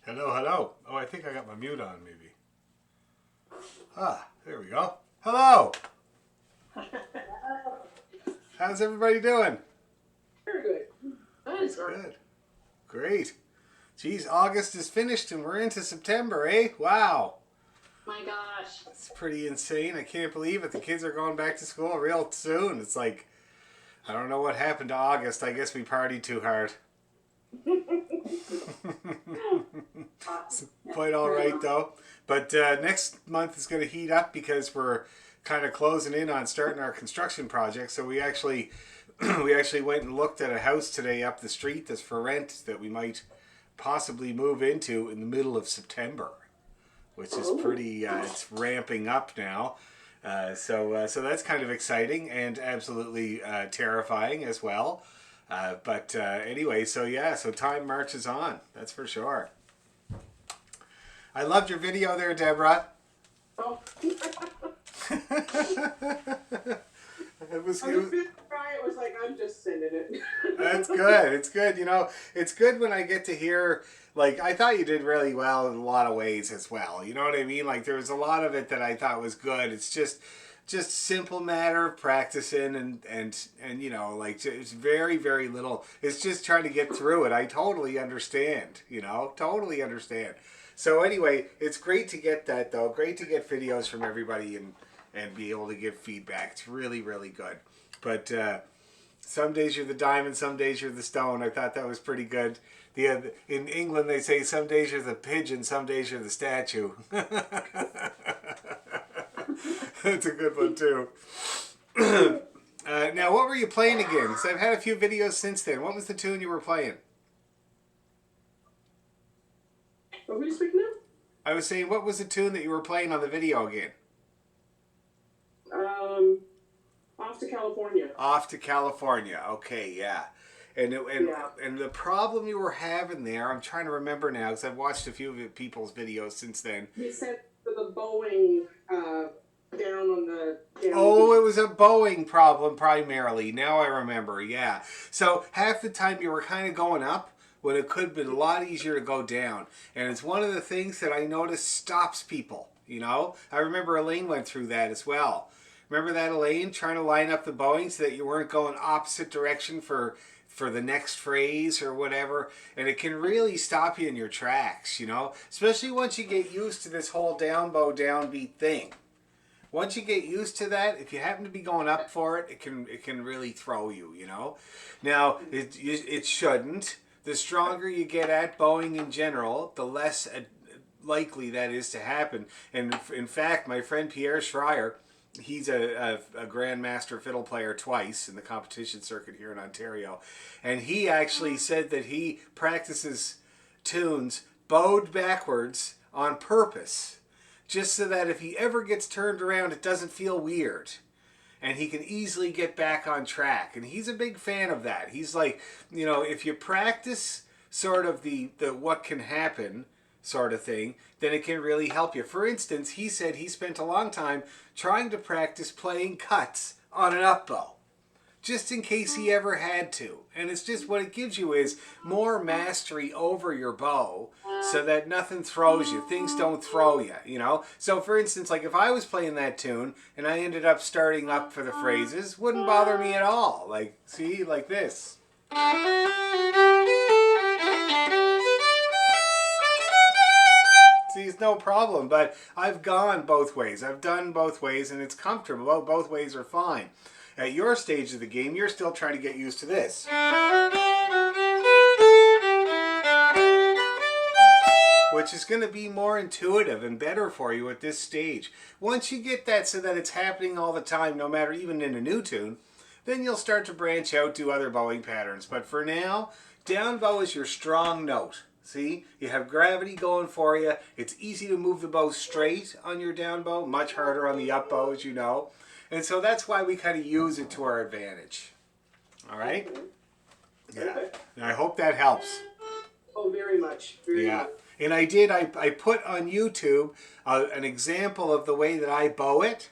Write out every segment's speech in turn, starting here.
Hello, hello. Oh, I think I got my mute on, maybe. Ah, there we go. Hello. How's everybody doing? Very good. That's good. Great. Geez, August is finished and we're into September, eh? Wow. My gosh. It's pretty insane. I can't believe it. The kids are going back to school real soon. It's like, I don't know what happened to August. I guess we partied too hard. It's quite all right though. But next month is going to heat up because we're kind of closing in on starting our construction project. So we actually went and looked at a house today up the street that's for rent that we might possibly move into in the middle of September, which is pretty. It's ramping up now. So that's kind of exciting and absolutely terrifying as well. But anyway, so yeah, so time marches on. That's for sure. I loved your video there, Deborah. Oh. It was. It was like, I'm just sending it. That's good. It's good. You know, it's good when I get to hear, like, I thought you did really well in a lot of ways as well. You know what I mean? Like, there was a lot of it that I thought was good. It's just simple matter of practicing and you know, like, it's very, very little. It's just trying to get through it. I totally understand, you know, totally understand. So anyway, it's great to get that though. Great to get videos from everybody and be able to give feedback. It's really, really good. But some days you're the diamond, some days you're the stone. I thought that was pretty good. In England they say some days you're the pigeon, some days you're the statue. That's a good one too. Now, what were you playing again? So I've had a few videos since then. What was the tune you were playing? What were you speaking of? I was saying, what was the tune that you were playing on the video again? Off to California. Off to California. Okay, yeah. And the problem you were having there, I'm trying to remember now because I've watched a few of people's videos since then. He said for the Boeing down on the... Oh, it was a Boeing problem primarily. Now I remember, yeah. So half the time you were kind of going up when it could have been a lot easier to go down. And it's one of the things that I noticed stops people, you know? I remember Elaine went through that as well. Remember that, Elaine, trying to line up the bowing so that you weren't going opposite direction for the next phrase or whatever, and it can really stop you in your tracks, you know, especially once you get used to this whole down bow downbeat thing. Once you get used to that, if you happen to be going up for it, it can really throw you, you know. Now it shouldn't. The stronger you get at bowing in general, the less likely that is to happen. And in fact, my friend Pierre Schreier, he's a grandmaster fiddle player twice in the competition circuit here in Ontario. And he actually said that he practices tunes bowed backwards on purpose, just so that if he ever gets turned around, it doesn't feel weird. And he can easily get back on track. And he's a big fan of that. He's like, you know, if you practice sort of the what can happen sort of thing, then it can really help you. For instance, he said he spent a long time trying to practice playing cuts on an up bow, just in case he ever had to. And it's just what it gives you is more mastery over your bow so that nothing throws you. Things don't throw you, you know? So for instance, like if I was playing that tune and I ended up starting up for the phrases, wouldn't bother me at all. Like, see, like this. See, it's no problem, but I've gone both ways. I've done both ways, and it's comfortable. Both ways are fine. At your stage of the game, you're still trying to get used to this. Which is going to be more intuitive and better for you at this stage. Once you get that so that it's happening all the time, no matter even in a new tune, then you'll start to branch out to other bowing patterns. But for now, down bow is your strong note. See, you have gravity going for you. It's easy to move the bow straight on your down bow, much harder on the up bow, as you know. And so that's why we kind of use it to our advantage. All right? Yeah. And I hope that helps. Oh, very much. Very much. And I put on YouTube an example of the way that I bow it.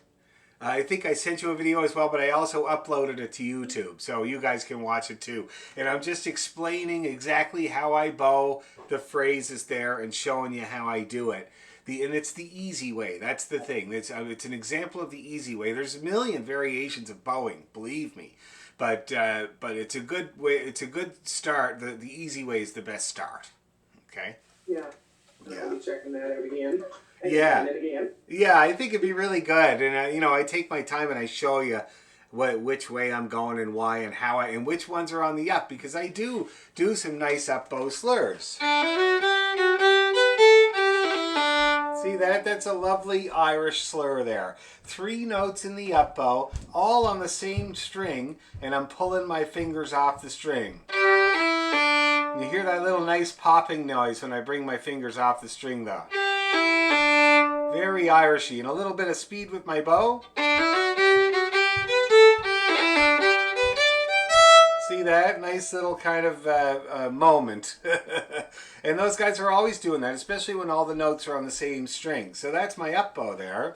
I think I sent you a video as well, but I also uploaded it to YouTube, so you guys can watch it too. And I'm just explaining exactly how I bow the phrases there and showing you how I do it. And it's the easy way. That's the thing. It's an example of the easy way. There's a million variations of bowing, believe me, but it's a good way. It's a good start. The easy way is the best start. Okay. Yeah. Yeah. I'll be checking that out again. Yeah. And again. Yeah, I think it'd be really good, and I take my time and I show you which way I'm going and why and how and which ones are on the up, because I do some nice up bow slurs. See that? That's a lovely Irish slur there. 3 notes in the up bow, all on the same string, and I'm pulling my fingers off the string. You hear that little nice popping noise when I bring my fingers off the string though. Very Irishy, and a little bit of speed with my bow. See that? Nice little kind of moment. And those guys are always doing that, especially when all the notes are on the same string. So that's my up bow there.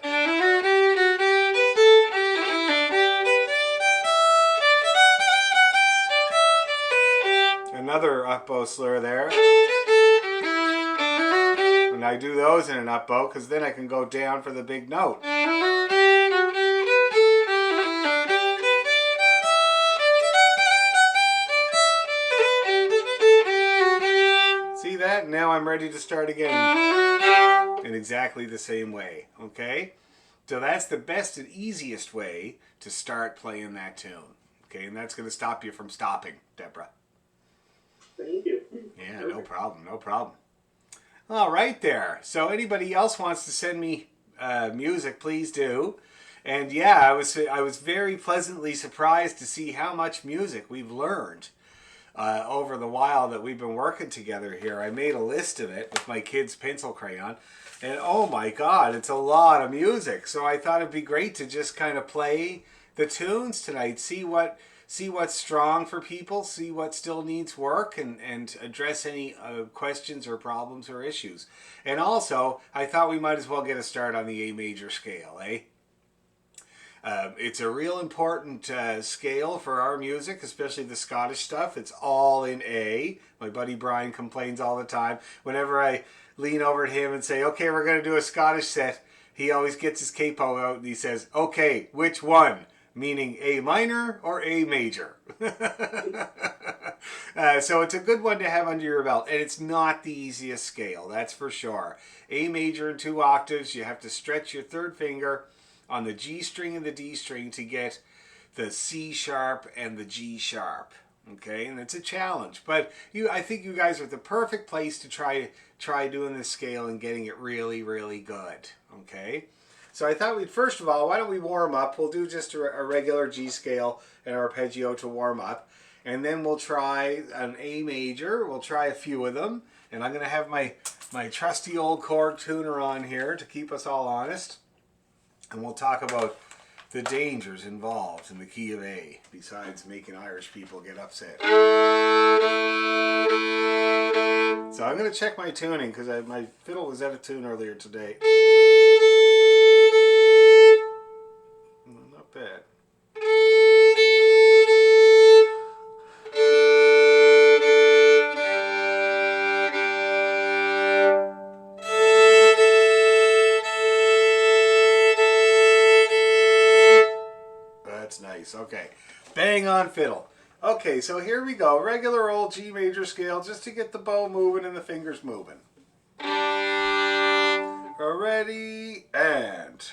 Another up bow slur there. And I do those in an up bow because then I can go down for the big note. See that? Now I'm ready to start again in exactly the same way. Okay? So that's the best and easiest way to start playing that tune. Okay? And that's going to stop you from stopping, Deborah. Thank you. Yeah, no problem. No problem. All right there. So anybody else wants to send me music, please do. And yeah, I was very pleasantly surprised to see how much music we've learned over the while that we've been working together here. I made a list of it with my kid's pencil crayon, and oh my God, it's a lot of music. So I thought it'd be great to just kind of play the tunes tonight, see what's strong for people, see what still needs work, and address any questions or problems or issues. And also, I thought we might as well get a start on the A major scale, eh? It's a real important scale for our music, especially the Scottish stuff. It's all in A. My buddy Brian complains all the time. Whenever I lean over at him and say, okay, we're going to do a Scottish set, he always gets his capo out and he says, okay, which one? Meaning A minor or A major. So it's a good one to have under your belt. And it's not the easiest scale, that's for sure. A major in 2 octaves, you have to stretch your 3rd finger on the G string and the D string to get the C sharp and the G sharp. Okay, and it's a challenge, but I think you guys are the perfect place to try doing this scale and getting it really, really good. Okay, so I thought we'd first of all, why don't we warm up? We'll do just a regular G scale and arpeggio to warm up, and then we'll try an A major. We'll try a few of them, and I'm going to have my trusty old Korg tuner on here to keep us all honest. And we'll talk about the dangers involved in the key of A, besides making Irish people get upset. So I'm going to check my tuning, because my fiddle was out of tune earlier today. Not bad. That's nice. Okay. Bang on fiddle. Okay, so here we go. Regular old G major scale just to get the bow moving and the fingers moving. Ready, and...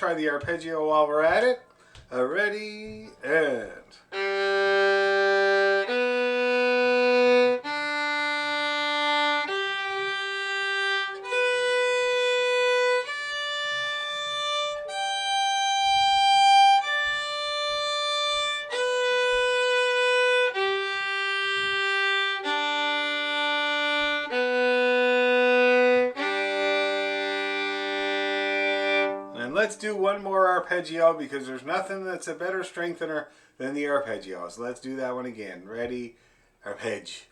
try the arpeggio while we're at it. Ready, and... And let's do one more arpeggio because there's nothing that's a better strengthener than the arpeggio. So let's do that one again. Ready? Arpeggi.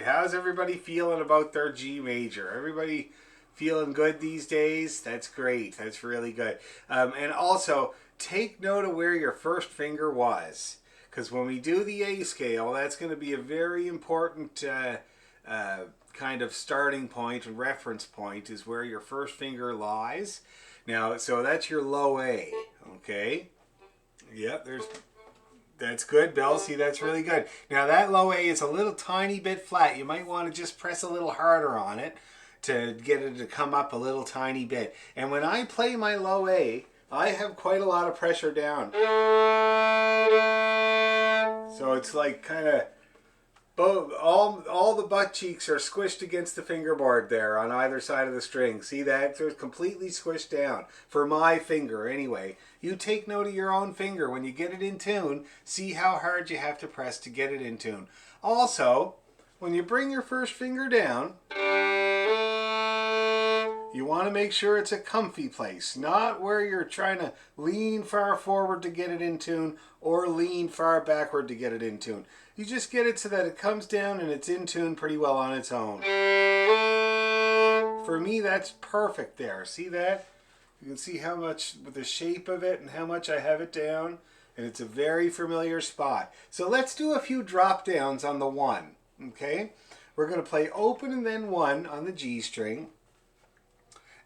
How's everybody feeling about their G major? Everybody feeling good these days? That's great. That's really good. And also, take note of where your first finger was. Because when we do the A scale, that's going to be a very important kind of starting point and reference point is where your first finger lies. Now, so that's your low A. Okay? Yep, that's good, Bill. See, that's really good. Now, that low A is a little tiny bit flat. You might want to just press a little harder on it to get it to come up a little tiny bit. And when I play my low A, I have quite a lot of pressure down. So it's like kind of all the butt cheeks are squished against the fingerboard there on either side of the string. See that? They're completely squished down. For my finger, anyway. You take note of your own finger. When you get it in tune, see how hard you have to press to get it in tune. Also, when you bring your first finger down, you want to make sure it's a comfy place, not where you're trying to lean far forward to get it in tune or lean far backward to get it in tune. You just get it so that it comes down and it's in tune pretty well on its own. For me, that's perfect there. See that? You can see how much with the shape of it and how much I have it down. And it's a very familiar spot. So let's do a few drop downs on the 1. Okay? We're going to play open and then 1 on the G string.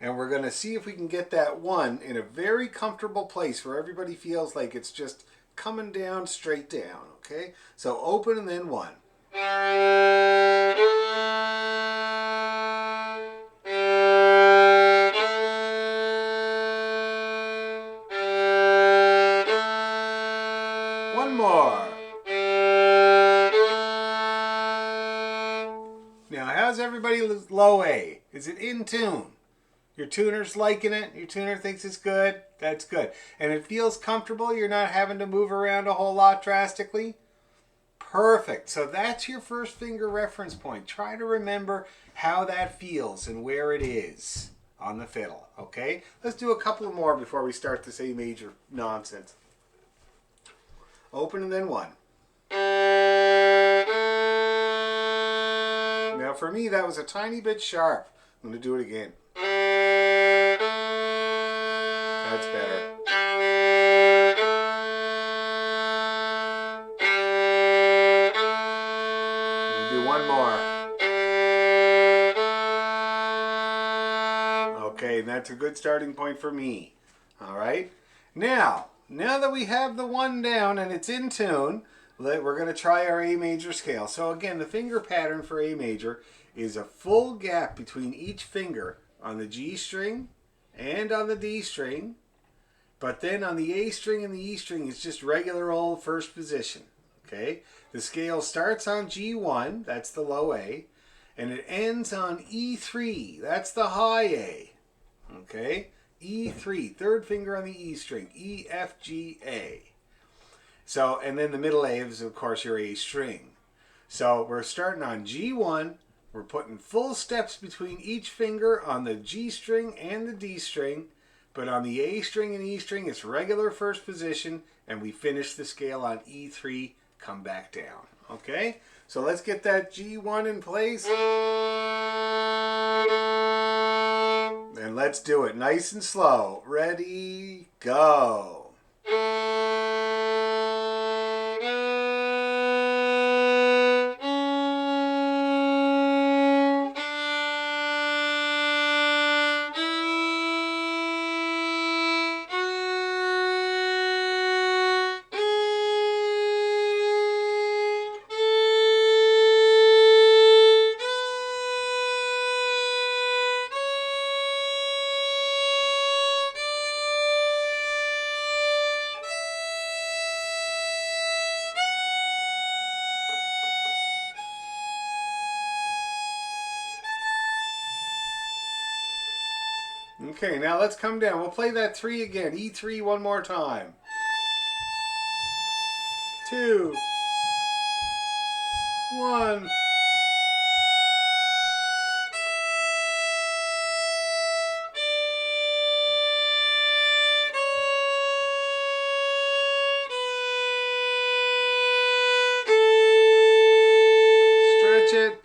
And we're going to see if we can get that 1 in a very comfortable place where everybody feels like it's just coming down straight down. Okay? So open and then 1. One more. Now, how's everybody low A? Is it in tune? Your tuner's liking it? Your tuner thinks it's good? That's good. And it feels comfortable? You're not having to move around a whole lot drastically? Perfect. So that's your first finger reference point. Try to remember how that feels and where it is on the fiddle. Okay? Let's do a couple more before we start this A major nonsense. Open and then 1. Now for me that was a tiny bit sharp. I'm going to do it again. That's better. We'll do one more. Okay, and that's a good starting point for me. All right. Now that we have the 1 down and it's in tune, we're going to try our A major scale. So again, the finger pattern for A major is a full gap between each finger on the G string and on the D string. But then on the A string and the E string, it's just regular old first position. Okay? The scale starts on G1, that's the low A, and it ends on E3, that's the high A. Okay? E3, third finger on the E string, E, F, G, A. So, and then the middle A is, of course, your A string. So we're starting on G1. We're putting full steps between each finger on the G string and the D string. But on the A string and E string, it's regular first position. And we finish the scale on E3, come back down. Okay? So let's get that G1 in place. And let's do it nice and slow. Ready, go. Okay, now let's come down. We'll play that 3 again. E3 one more time. 2, 1. Stretch it.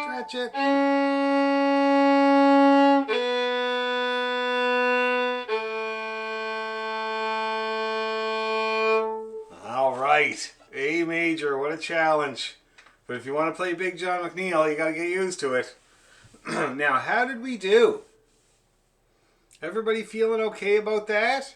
Stretch it. All right. A major, what a challenge. But if you want to play Big John McNeil, you got to get used to it. Now, how did we do? Everybody feeling okay about that?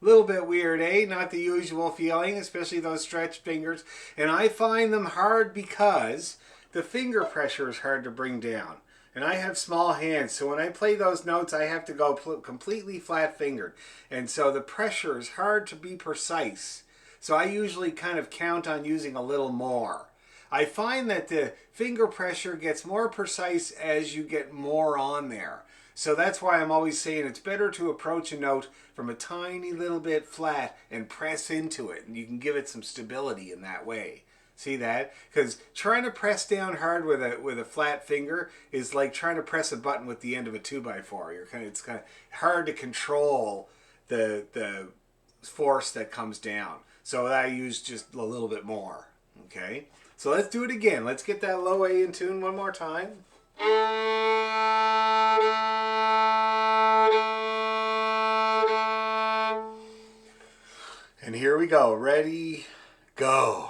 A little bit weird, eh? Not the usual feeling, especially those stretched fingers. And I find them hard because the finger pressure is hard to bring down. And I have small hands, so when I play those notes, I have to go completely flat-fingered. And so the pressure is hard to be precise. So I usually kind of count on using a little more. I find that the finger pressure gets more precise as you get more on there. So that's why I'm always saying it's better to approach a note from a tiny little bit flat and press into it. And you can give it some stability in that way. See that? Because trying to press down hard with a flat finger is like trying to press a button with the end of a 2x4. It's kind of hard to control the force that comes down. So I use just a little bit more. Okay? So let's do it again. Let's get that low A in tune one more time. And here we go. Ready, go.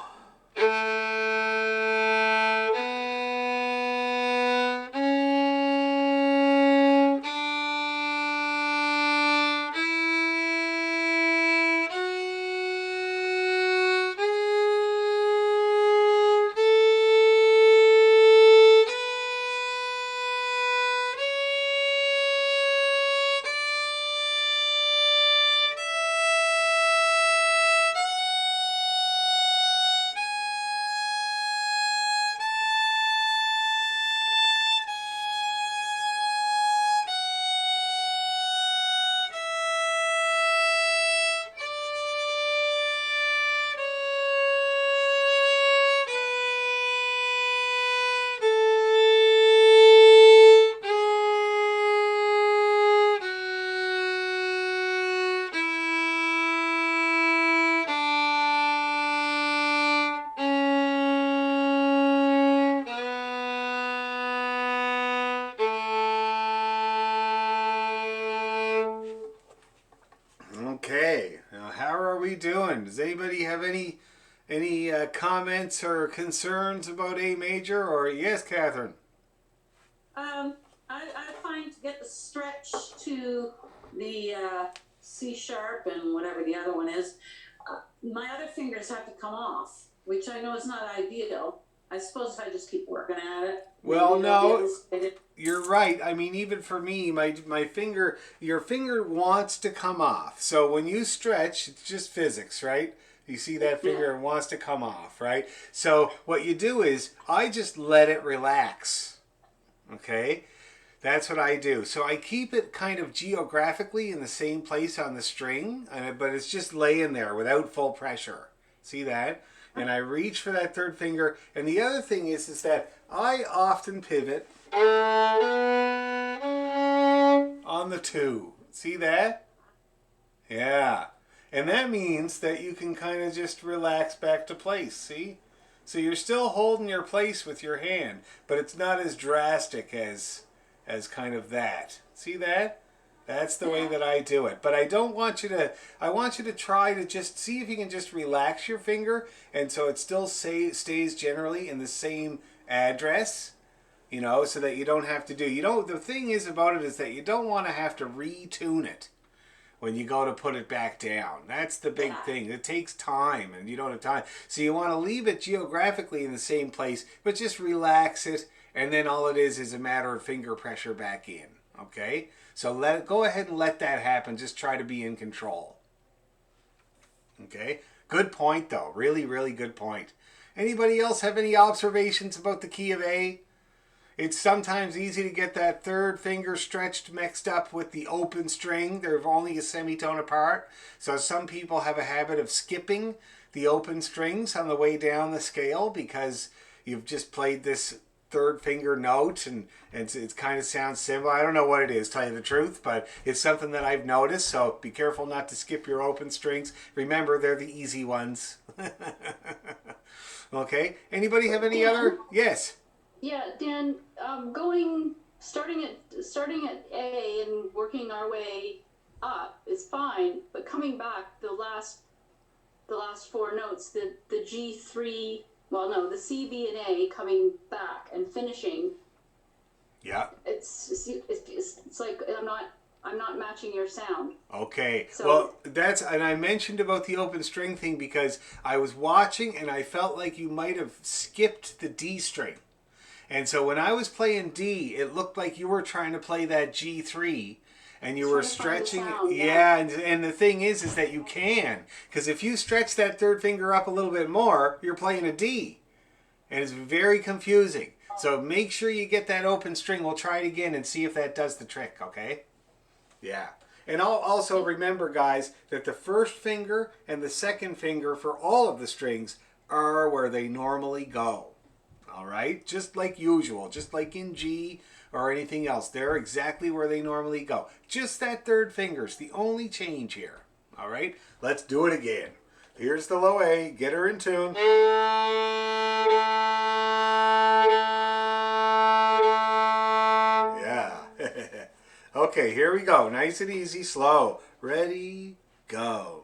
Okay, now how are we doing? Does anybody have any comments or concerns about A major? Or yes, Catherine? I find to get the stretch to the C sharp and whatever the other one is, my other fingers have to come off, which I know is not ideal. I suppose if I just keep working at it. Well, no, you're right. I mean, even for me, my finger, your finger wants to come off. So when you stretch, it's just physics, right? You see that finger wants to come off, right? So what you do is, I just let it relax, okay? That's what I do. So I keep it kind of geographically in the same place on the string, but it's just laying there without full pressure. See that? And I reach for that third finger. And the other thing is that I often pivot on the 2. See that? Yeah. And that means that you can kind of just relax back to place, see? So you're still holding your place with your hand, but it's not as drastic as kind of that. See that? That's the way that I do it. But I don't want you to, I want you to try to just see if you can just relax your finger, and so it still stays generally in the same address, you know, so that you don't have to do, the thing is about it is that you don't want to have to retune it when you go to put it back down. That's the big thing. It takes time, and you don't have time. So you want to leave it geographically in the same place, but just relax it, and then all it is a matter of finger pressure back in. Okay? So go ahead and let that happen. Just try to be in control. Okay? Good point, though. Really, really good point. Anybody else have any observations about the key of A? It's sometimes easy to get that third finger stretched mixed up with the open string. They're only a semitone apart. So some people have a habit of skipping the open strings on the way down the scale because you've just played this third finger note and it kind of sounds similar. I don't know what it is, tell you the truth, but it's something that I've noticed. So be careful not to skip your open strings. Remember, they're the easy ones. Okay. Anybody have any other? Yes. Yeah, Dan, starting at A and working our way up is fine, but coming back the last four notes, the G3, well, no, the C, B, and A coming back and finishing. Yeah. It's like I'm not matching your sound. Okay. So, well, and I mentioned about the open string thing because I was watching and I felt like you might have skipped the D string. And so when I was playing D, it looked like you were trying to play that G3 and you were stretching. Sound, yeah, and the thing is that you can. Because if you stretch that third finger up a little bit more, you're playing a D. And it's very confusing. So make sure you get that open string. We'll try it again and see if that does the trick, okay? Yeah. And I'll also remember, guys, that the first finger and the second finger for all of the strings are where they normally go. All right? Just like usual, just like in G or anything else. They're exactly where they normally go. Just that third finger's the only change here. All right? Let's do it again. Here's the low A. Get her in tune. Yeah. Okay, here we go. Nice and easy, slow. Ready, go.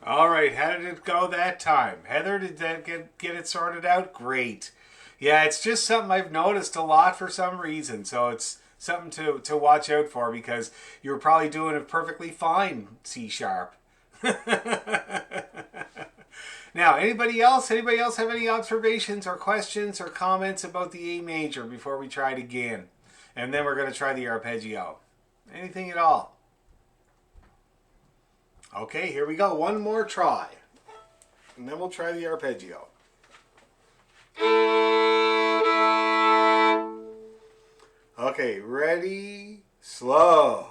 All right, how did it go that time? Heather, did that get it sorted out? Great. Yeah, it's just something I've noticed a lot for some reason. So it's something to watch out for because you're probably doing a perfectly fine C sharp. Now, anybody else? Anybody else have any observations or questions or comments about the A major before we try it again? And then we're going to try the arpeggio. Anything at all? Okay, here we go. One more try. And then we'll try the arpeggio. Okay, ready, slow.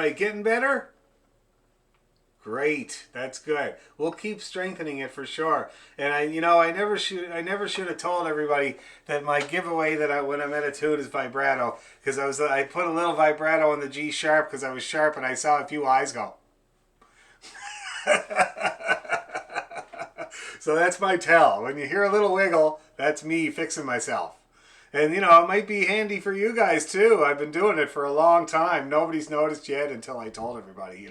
right, getting better? Great, that's good. We'll keep strengthening it for sure. And I never should have told everybody that my giveaway when I'm at a tune is vibrato, because I put a little vibrato on the G sharp because I was sharp and I saw a few eyes go. So that's my tell. When you hear a little wiggle, that's me fixing myself. And it might be handy for you guys too. I've been doing it for a long time. Nobody's noticed yet until I told everybody,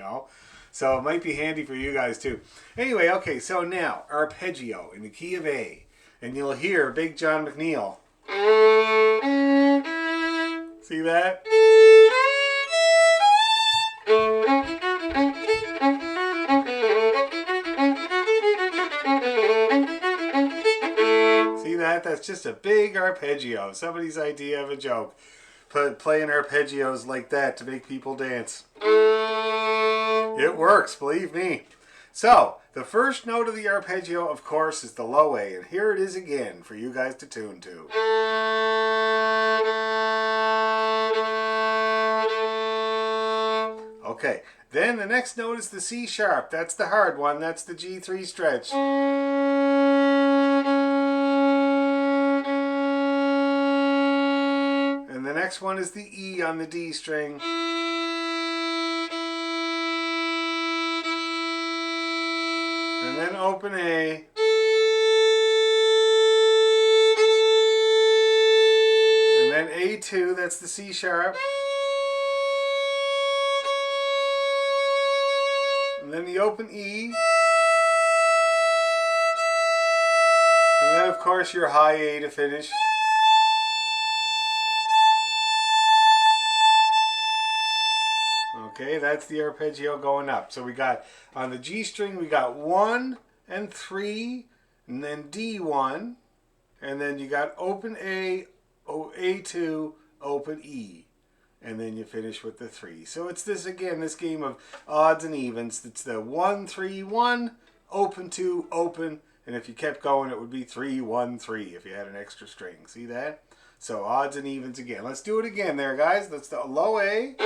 So it might be handy for you guys too. Anyway, okay, so now arpeggio in the key of A. And you'll hear Big John McNeil. See that? See that? That's just a big arpeggio. Somebody's idea of a joke. Playing arpeggios like that to make people dance. It works, believe me. So, the first note of the arpeggio, of course, is the low A. And here it is again for you guys to tune to. Okay, then the next note is the C sharp. That's the hard one. That's the G3 stretch. And the next one is the E on the D string. And then open A. And then A2, that's the C sharp. And then the open E. And then of course your high A to finish. Okay, that's the arpeggio going up. So we got, on the G string, we got 1 and 3, and then D1, and then you got open A, A2, open E, and then you finish with the 3. So it's this game of odds and evens. It's the 1, 3, 1, open 2, open, and if you kept going, it would be 3, 1, 3 if you had an extra string. See that? So odds and evens again. Let's do it again there, guys. That's the low A.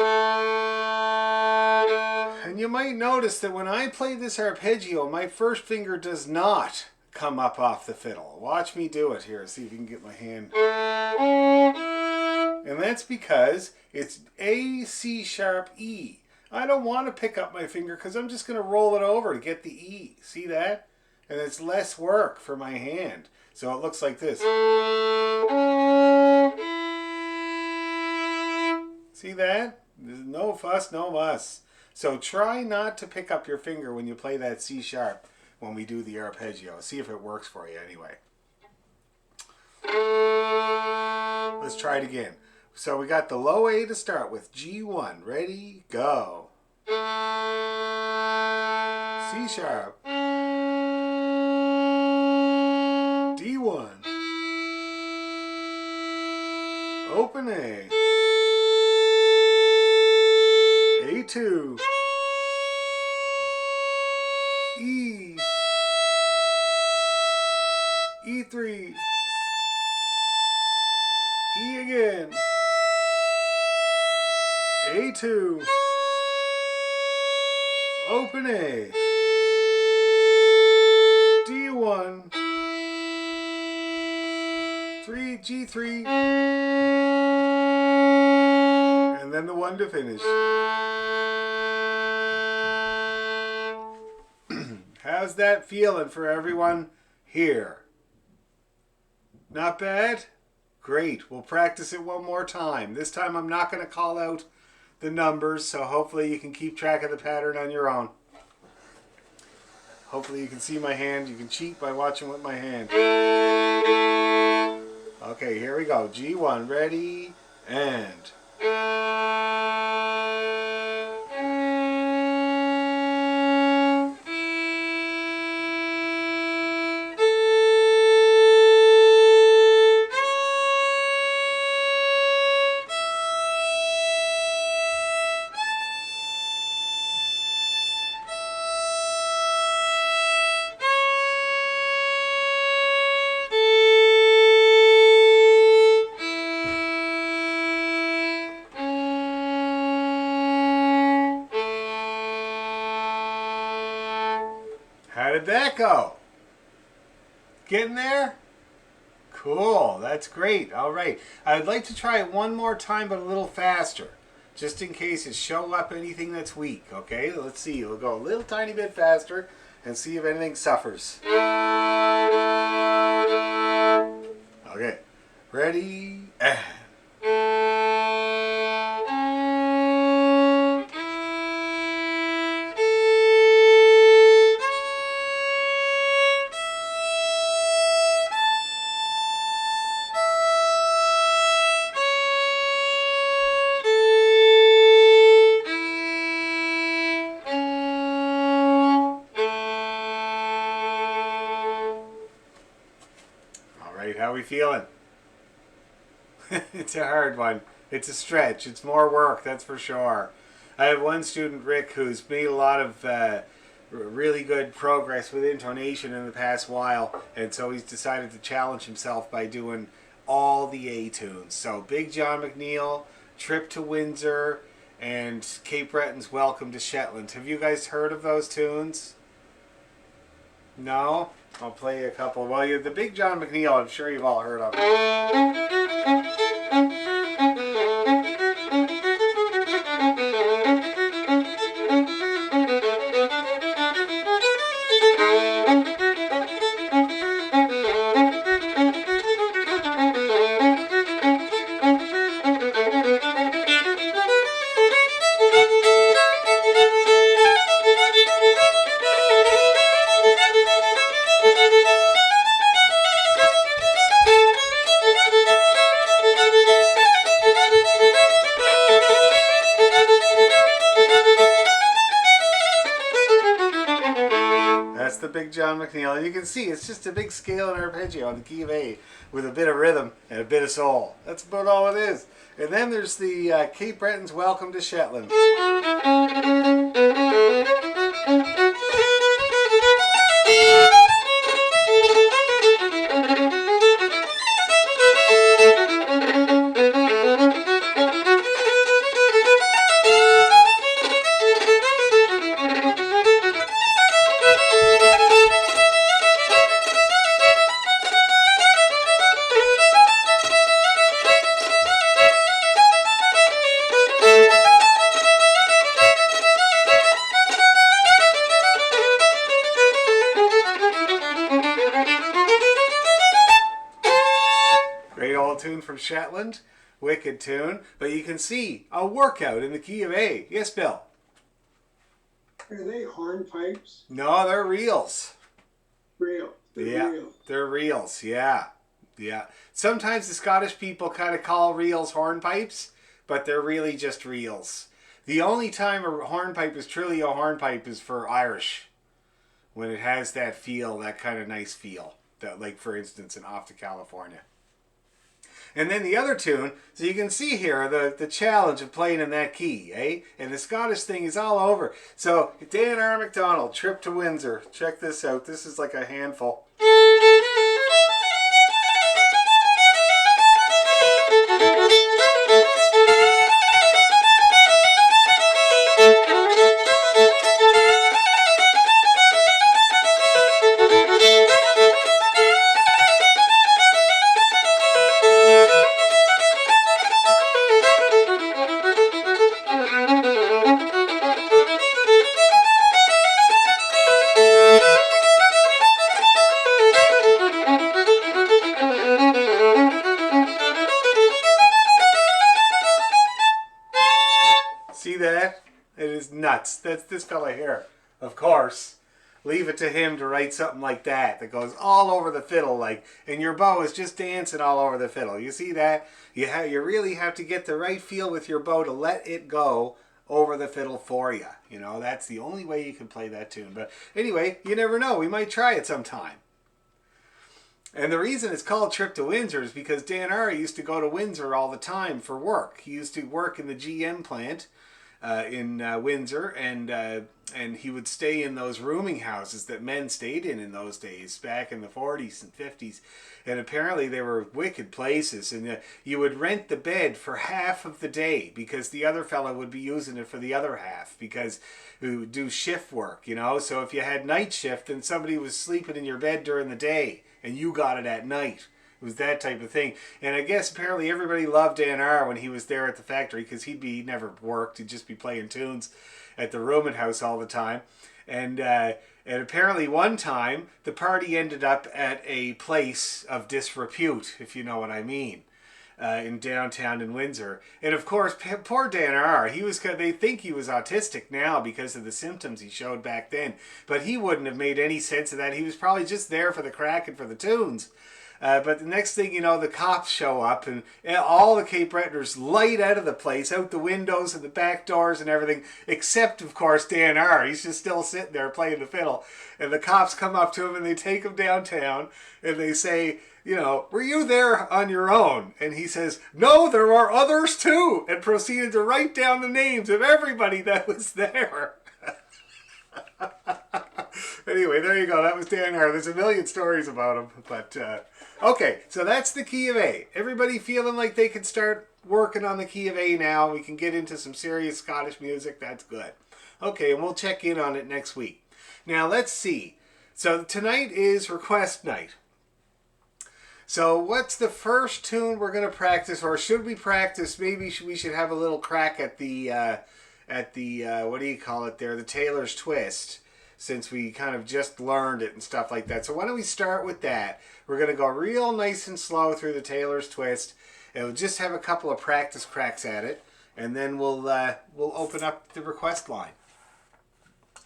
And you might notice that when I play this arpeggio, my first finger does not come up off the fiddle. Watch me do it here. See if you can get my hand. And that's because it's A, C sharp, E. I don't want to pick up my finger because I'm just going to roll it over to get the E. See that? And it's less work for my hand. So it looks like this. See that? There's no fuss, no muss. So try not to pick up your finger when you play that C sharp when we do the arpeggio. See if it works for you anyway. Let's try it again. So we got the low A to start with. G1. Ready? Go. C sharp. D1. Open A. A2. E. E3. E again. A2. Open A. D1. 3, G3. And then the 1 to finish. How's that feeling for everyone here? Not bad? Great. We'll practice it one more time. This time I'm not going to call out the numbers, so hopefully you can keep track of the pattern on your own. Hopefully you can see my hand. You can cheat by watching with my hand. Okay, here we go. G1, ready, and... did that go? Getting there? Cool, that's great. All right. I'd like to try it one more time, but a little faster, just in case it show up anything that's weak, okay? Let's see. We'll go a little tiny bit faster and see if anything suffers. Okay. Ready? And... how are we feeling? It's a hard one. It's a stretch. It's more work, that's for sure. I have one student, Rick, who's made a lot of really good progress with intonation in the past while, and so he's decided to challenge himself by doing all the A tunes. So Big John McNeil, Trip to Windsor, and Cape Breton's Welcome to Shetland. Have you guys heard of those tunes? No? I'll play a couple. Well, the Big John McNeil, I'm sure you've all heard of. The Big John McNeil, and you can see it's just a big scale and arpeggio on the key of A with a bit of rhythm and a bit of soul. That's about all it is. And then there's the Cape Breton's Welcome to Shetland. Great old tune from Shetland. Wicked tune. But you can see a workout in the key of A. Yes, Bill? Are they hornpipes? No, they're reels. Real. Yeah, real. They're reels. Yeah. Yeah. Sometimes the Scottish people kind of call reels hornpipes, but they're really just reels. The only time a hornpipe is truly a hornpipe is for Irish. When it has that feel, that kind of nice feel. That, like, for instance, in Off to California. And then the other tune, so you can see here the challenge of playing in that key, eh? And the Scottish thing is all over. So, Dan R. MacDonald, Trip to Windsor. Check this out. This is like a handful. See that? It is nuts. That's this fella here. Of course. Leave it to him to write something like that goes all over the fiddle, like, and your bow is just dancing all over the fiddle. You see that? You really have to get the right feel with your bow to let it go over the fiddle for you. You know, that's the only way you can play that tune. But anyway, you never know. We might try it sometime. And the reason it's called Trip to Windsor is because Dan R. used to go to Windsor all the time for work. He used to work in the GM plant in Windsor, and he would stay in those rooming houses that men stayed in those days, back in the 40s and 50s. And apparently they were wicked places, and you would rent the bed for half of the day because the other fella would be using it for the other half, because we would do shift work, you know. So if you had night shift, then somebody was sleeping in your bed during the day and you got it at night. It was that type of thing. And I guess apparently everybody loved Dan R when he was there at the factory, because he never worked. He'd just be playing tunes at the rooming house all the time. And apparently one time the party ended up at a place of disrepute, if you know what I mean, in downtown in Windsor. And of course, poor Dan R, they think he was autistic now because of the symptoms he showed back then. But he wouldn't have made any sense of that. He was probably just there for the crack and for the tunes. But the next thing you know, the cops show up, and all the Cape Bretoners light out of the place, out the windows and the back doors and everything, except, of course, Dan R. He's just still sitting there playing the fiddle. And the cops come up to him and they take him downtown and they say, you know, were you there on your own? And he says, no, there are others too, and proceeded to write down the names of everybody that was there. Anyway, there you go. That was Dan R. There's a million stories about him. But, okay, so that's the key of A. Everybody feeling like they can start working on the key of A now. We can get into some serious Scottish music. That's good. Okay, and we'll check in on it next week. Now, let's see. So tonight is request night. So what's the first tune we're going to practice? Or should we practice? Maybe we should have a little crack at the what do you call it there? The Taylor's Twist, since we kind of just learned it and stuff like that. So why don't we start with that? We're going to go real nice and slow through the Taylor's Twist, and we'll just have a couple of practice cracks at it, and then we'll open up the request line.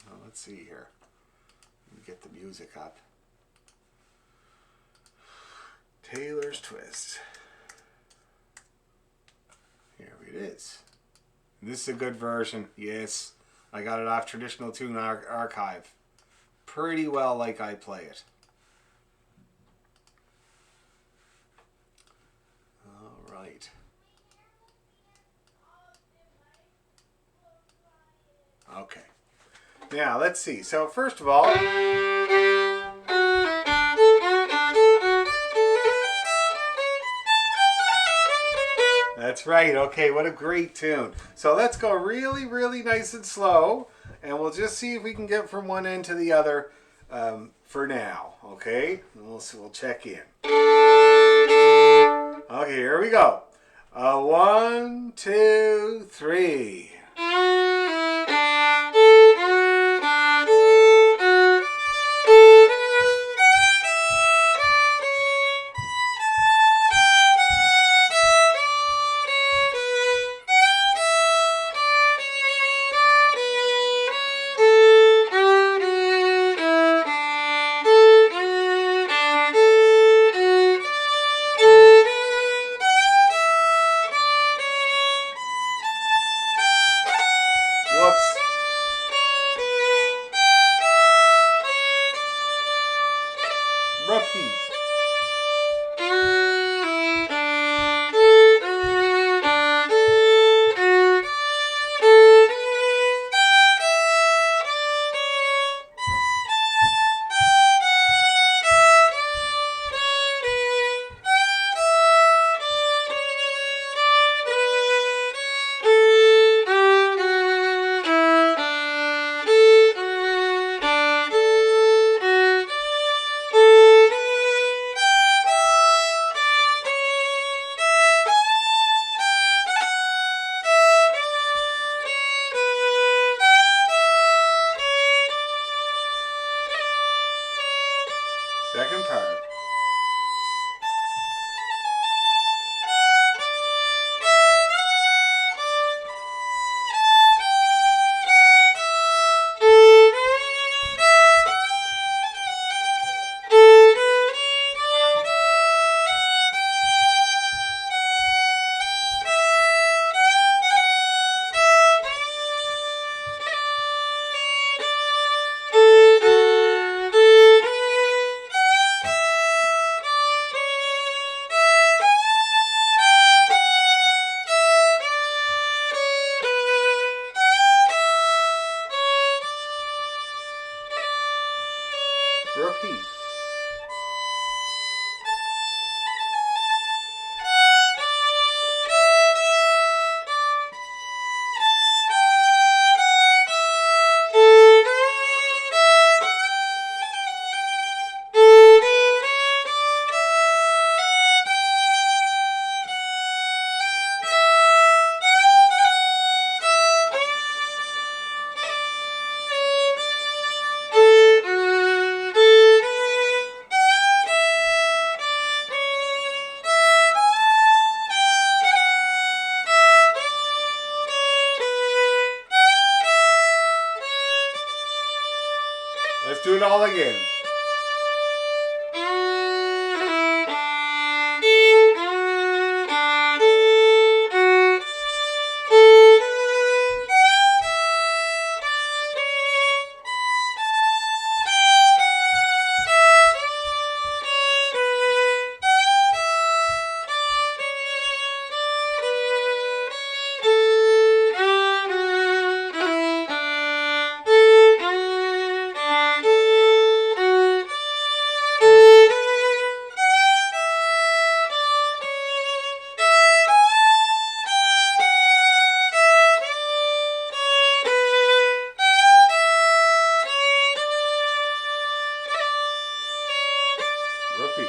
Well, let's see here. Let me get the music up. Taylor's Twist. Here it is. This is a good version. Yes, I got it off Traditional Tune Archive. Pretty well like I play it. All right. Okay. Now, let's see. So, first of all, that's right. Okay, what a great tune. So let's go really, really nice and slow, and we'll just see if we can get from one end to the other for now. Okay, and we'll check in. Okay, here we go. 1, 2, 3. Whoops. Repeat. Second part. Repeat. Let's do it all again. Repeat.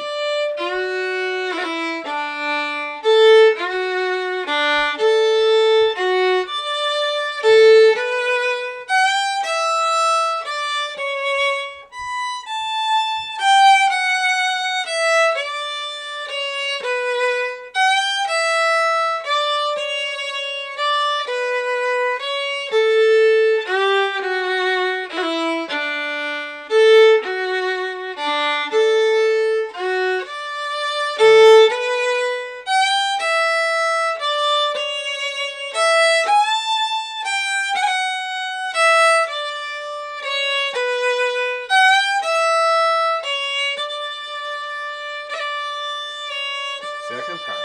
Second part.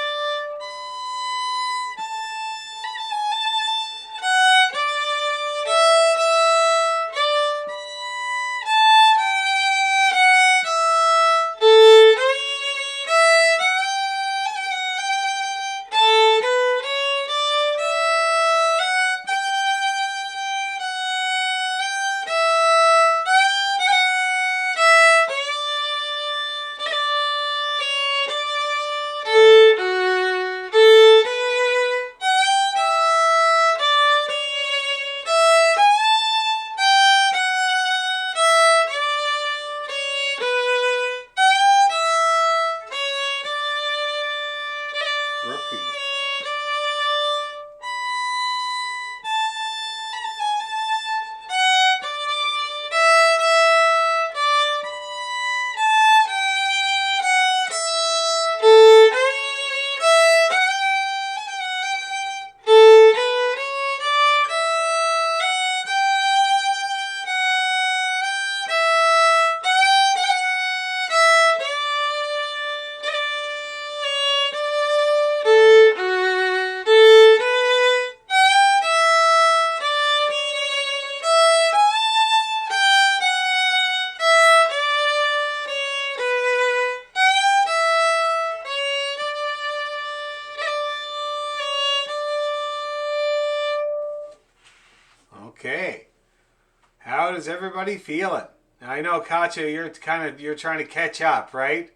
Repeat. Okay. How does everybody feeling? Now, I know Katya, you're trying to catch up, right?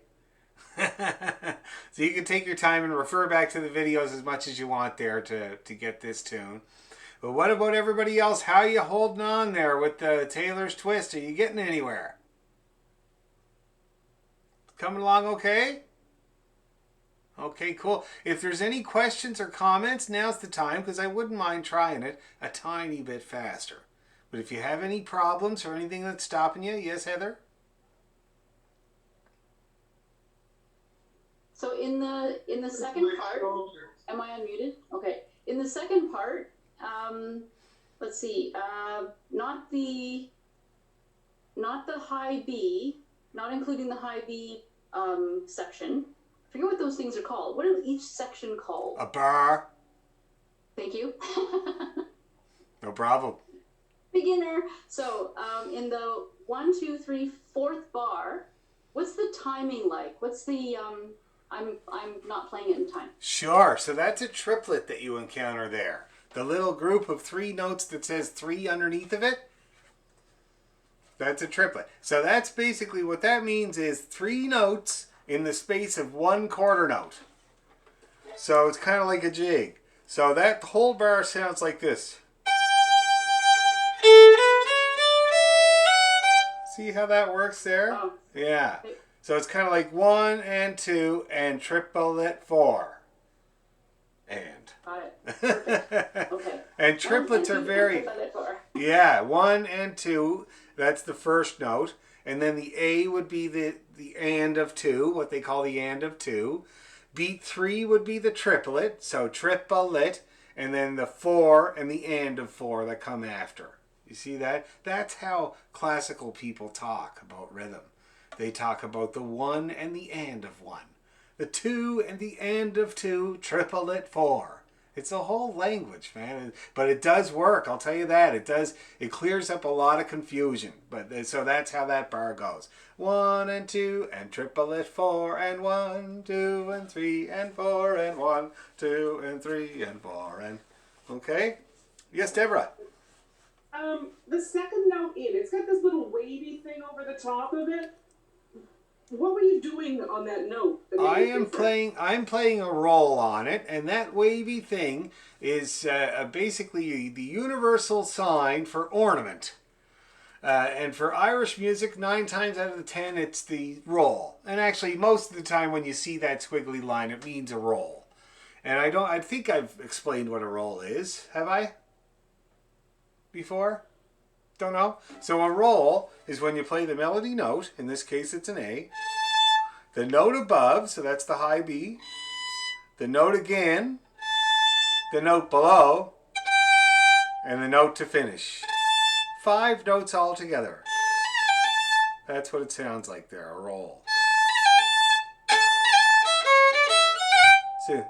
So you can take your time and refer back to the videos as much as you want there to get this tune. But what about everybody else? How are you holding on there with the Taylor's Twist? Are you getting anywhere? Coming along okay? Okay, cool. If there's any questions or comments, now's the time, because I wouldn't mind trying it a tiny bit faster. But if you have any problems or anything that's stopping you, yes, Heather? So in the second part, am I unmuted? Okay. In the second part, let's see, not the high B, not including the high B section. I forget what those things are called. What is each section called? A bar. Thank you. No problem. beginner. So in the 1, 2, 3, 4th bar, what's the timing like? What's the I'm not playing it in time. Sure. So that's a triplet that you encounter there. The little group of 3 notes that says 3 underneath of it. That's a triplet. So that's basically what that means is 3 notes in the space of 1 quarter note. So it's kind of like a jig. So that whole bar sounds like this. See how that works there? Oh. Yeah. So it's kind of like 1 and 2 and triplet 4. And. Got it. Okay. And triplets are very. Yeah, 1 and 2. That's the first note. And then the A would be the and of 2, what they call the and of 2. Beat 3 would be the triplet, so triplet. And then the 4 and the and of 4 that come after. You see that? That's how classical people talk about rhythm. They talk about the 1 and the and of 1. The 2 and the and of 2, triplet 4. It's a whole language, man. But it does work, I'll tell you that. It does. It clears up a lot of confusion. But so that's how that bar goes. 1 and 2 and triplet 4 and 1, 2 and 3 and 4 and 1, 2 and 3 and 4 and... Okay? Yes, Deborah? The second note it's got this little wavy thing over the top of it. What were you doing on that note? I'm playing a roll on it, and that wavy thing is basically the universal sign for ornament. And for Irish music, 9 times out of the 10, it's the roll. And actually, most of the time when you see that squiggly line, it means a roll. And I think I've explained what a roll is. Have I? Before? Don't know. So a roll is when you play the melody note. In this case, it's an A. The note above, so that's the high B. The note again. The note below. And the note to finish. 5 notes all together. That's what it sounds like there, a roll. So,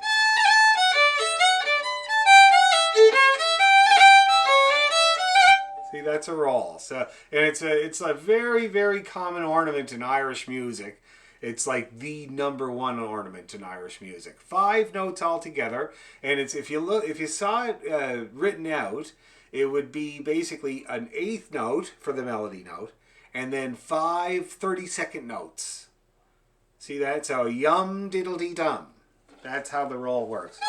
see, that's a roll. So, and it's a very, very common ornament in Irish music. It's like the #1 ornament in Irish music. 5 notes all together, and it's if you saw it written out, it would be basically an 8th note for the melody note, and then 5 30-second notes. See that? So yum diddle dee dum. That's how the roll works.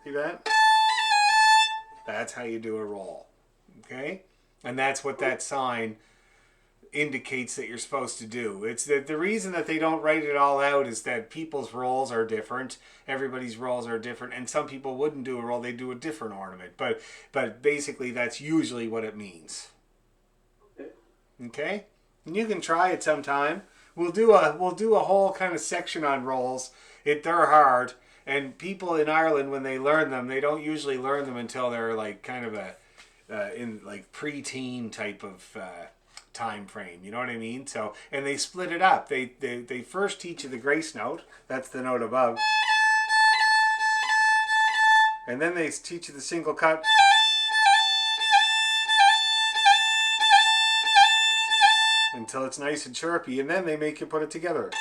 See that? That's how you do a roll. Okay? And that's what that sign indicates that you're supposed to do. It's the reason that they don't write it all out is that people's rolls are different. Everybody's rolls are different, and some people wouldn't do a roll, they do a different ornament. But basically that's usually what it means. Okay? And you can try it sometime. We'll do a whole kind of section on rolls. They're hard, and people in Ireland, when they learn them, they don't usually learn them until they're like kind of in like pre-teen type of time frame. You know what I mean? So, and they split it up. They first teach you the grace note. That's the note above. And then they teach you the single cut. Until it's nice and chirpy, and then they make you put it together.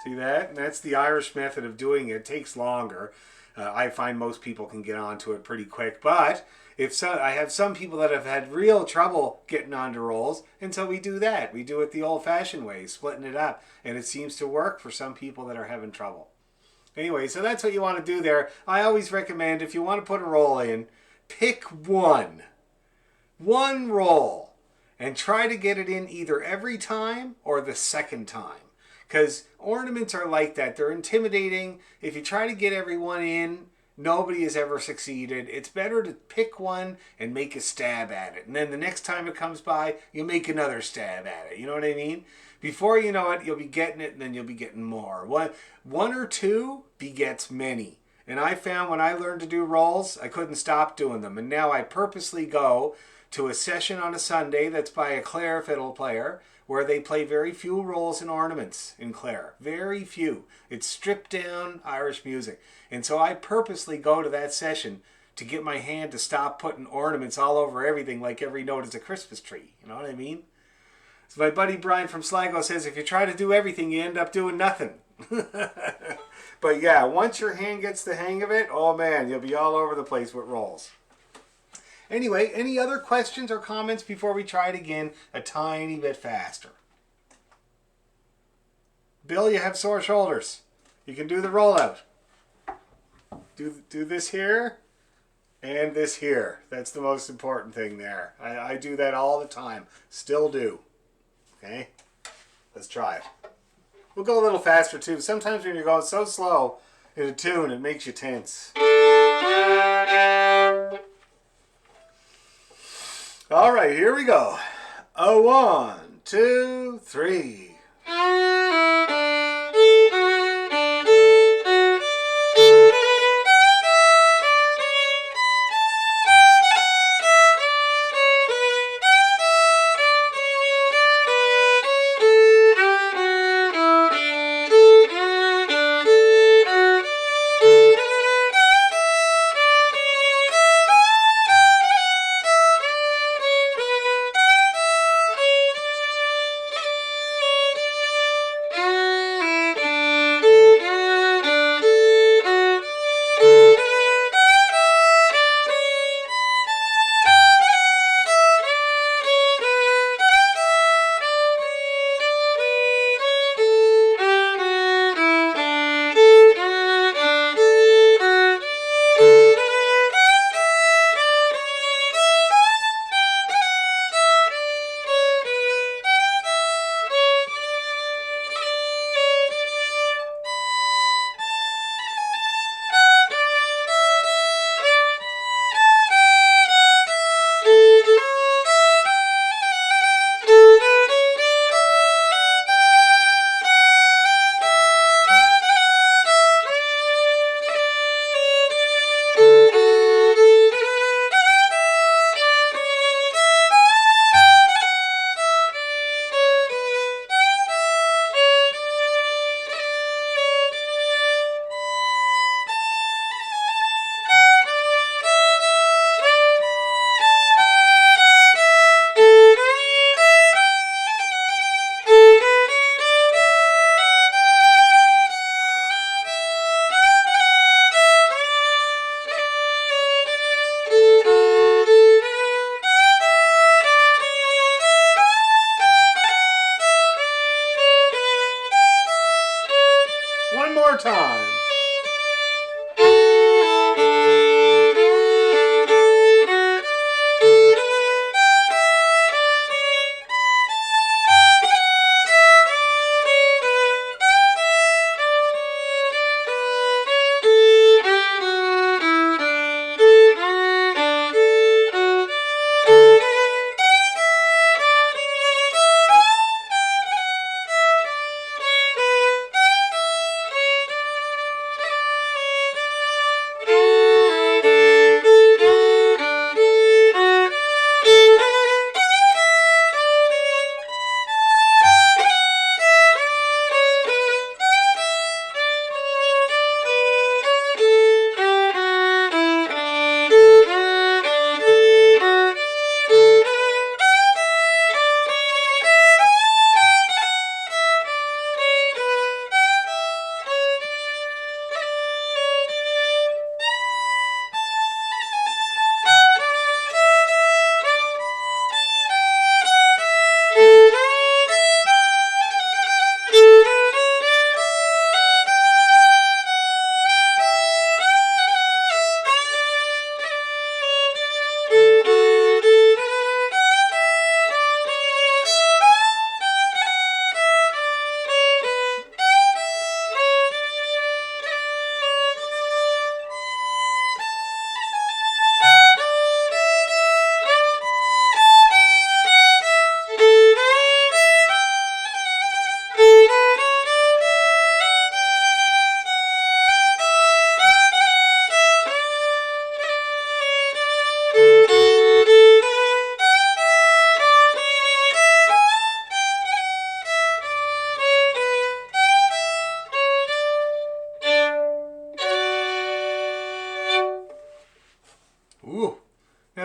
See that? And that's the Irish method of doing it. It takes longer. I find most people can get onto it pretty quick, but I have some people that have had real trouble getting onto rolls, and so we do that. We do it the old-fashioned way, splitting it up, and it seems to work for some people that are having trouble. Anyway, so that's what you want to do there. I always recommend, if you want to put a roll in, pick one roll, and try to get it in either every time or the second time. Because ornaments are like that. They're intimidating. If you try to get everyone in, nobody has ever succeeded. It's better to pick one and make a stab at it. And then the next time it comes by, you make another stab at it. You know what I mean? Before you know it, you'll be getting it, and then you'll be getting more. One or two begets many. And I found when I learned to do rolls, I couldn't stop doing them. And now I purposely go to a session on a Sunday that's by a Clare fiddle player where they play very few rolls and ornaments in Clare. Very few. It's stripped down Irish music. And so I purposely go to that session to get my hand to stop putting ornaments all over everything like every note is a Christmas tree. You know what I mean? So my buddy Brian from Sligo says if you try to do everything, you end up doing nothing. But yeah, once your hand gets the hang of it, oh man, you'll be all over the place with rolls. Anyway, any other questions or comments before we try it again a tiny bit faster? Bill, you have sore shoulders. You can do the rollout. Do this here and this here. That's the most important thing there. I do that all the time. Still do. Okay? Let's try it. We'll go a little faster too. Sometimes when you're going so slow in a tune, it makes you tense. All right, here we go. A 1, 2, 3.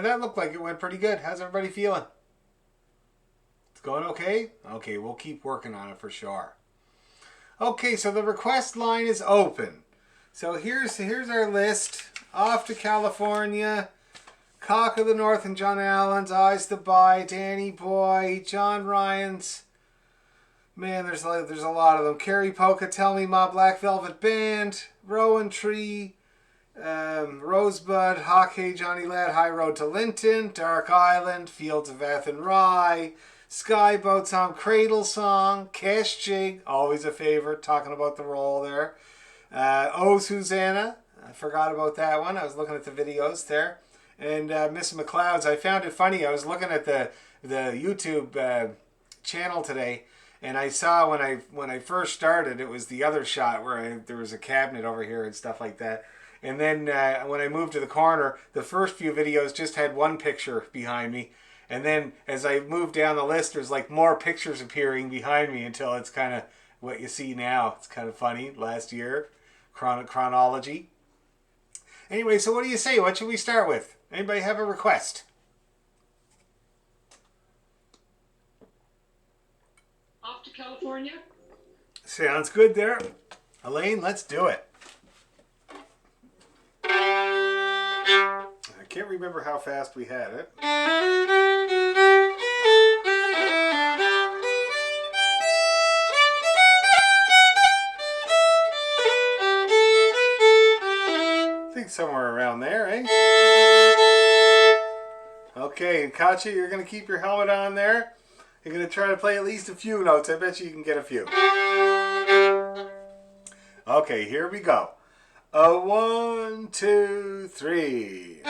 that looked like it went pretty good. How's everybody feeling? It's going okay? Okay, we'll keep working on it for sure. Okay, so the request line is open. So here's our list. Off to California, Cock of the North and John Allen's, Eyes to Buy, Danny Boy, John Ryan's. Man, there's a lot of them. Carrie Polka, Tell Me Ma, Black Velvet Band, Rowan Tree, Rosebud, Hockey, Johnny Ladd, High Road to Linton, Dark Island, Fields of Athen Rye, Skyboat, Tom Cradle Song, Cash Jig, always a favorite, talking about the role there. Oh Susanna, I forgot about that one. I was looking at the videos there. And Miss McLeod's, I found it funny. I was looking at the YouTube channel today, and I saw when I first started, it was the other shot where there was a cabinet over here and stuff like that. And then when I moved to the corner, the first few videos just had one picture behind me. And then as I moved down the list, there's like more pictures appearing behind me until it's kind of what you see now. It's kind of funny. Last year, chronology. Anyway, so what do you say? What should we start with? Anybody have a request? Off to California. Sounds good there. Elaine, let's do it. I can't remember how fast we had it. I think somewhere around there, eh? Okay, and Katya, you're going to keep your helmet on there. You're going to try to play at least a few notes. I bet you can get a few. Okay, here we go. 1, 2, 3.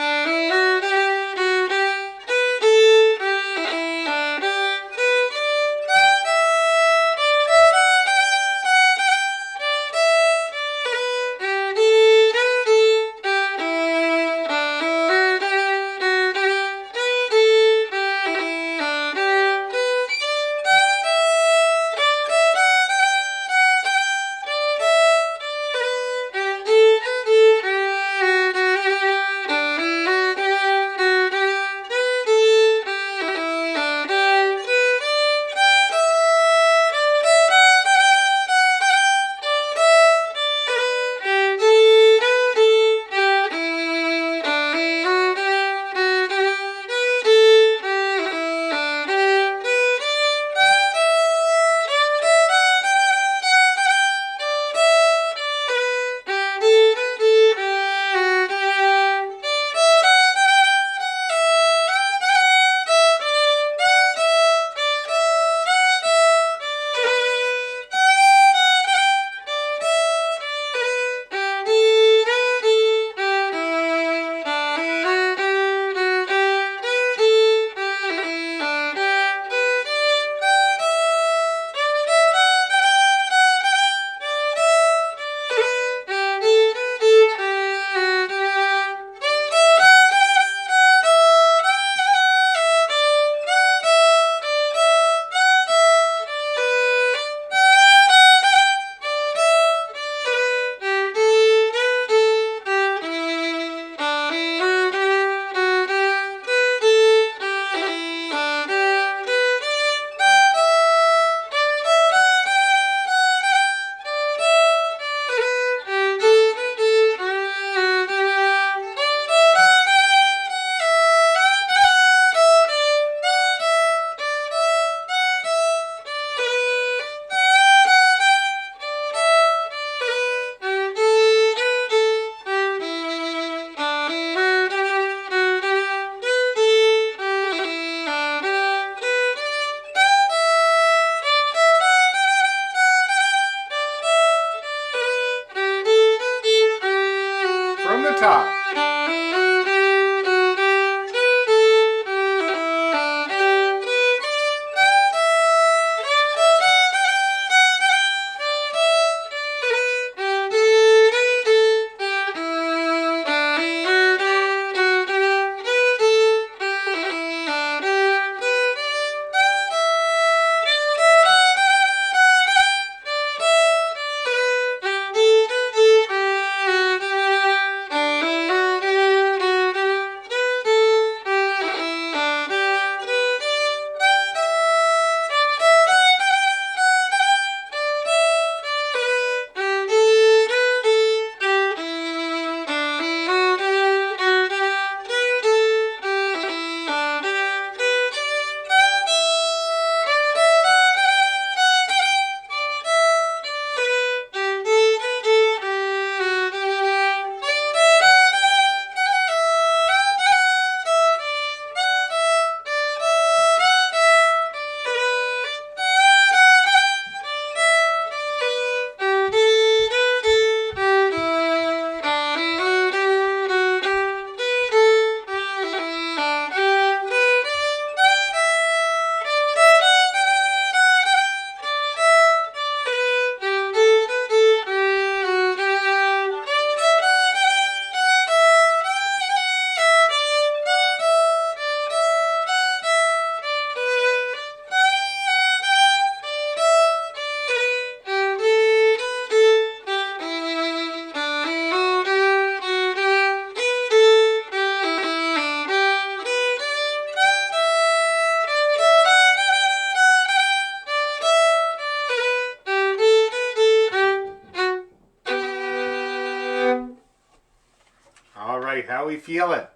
we feeling?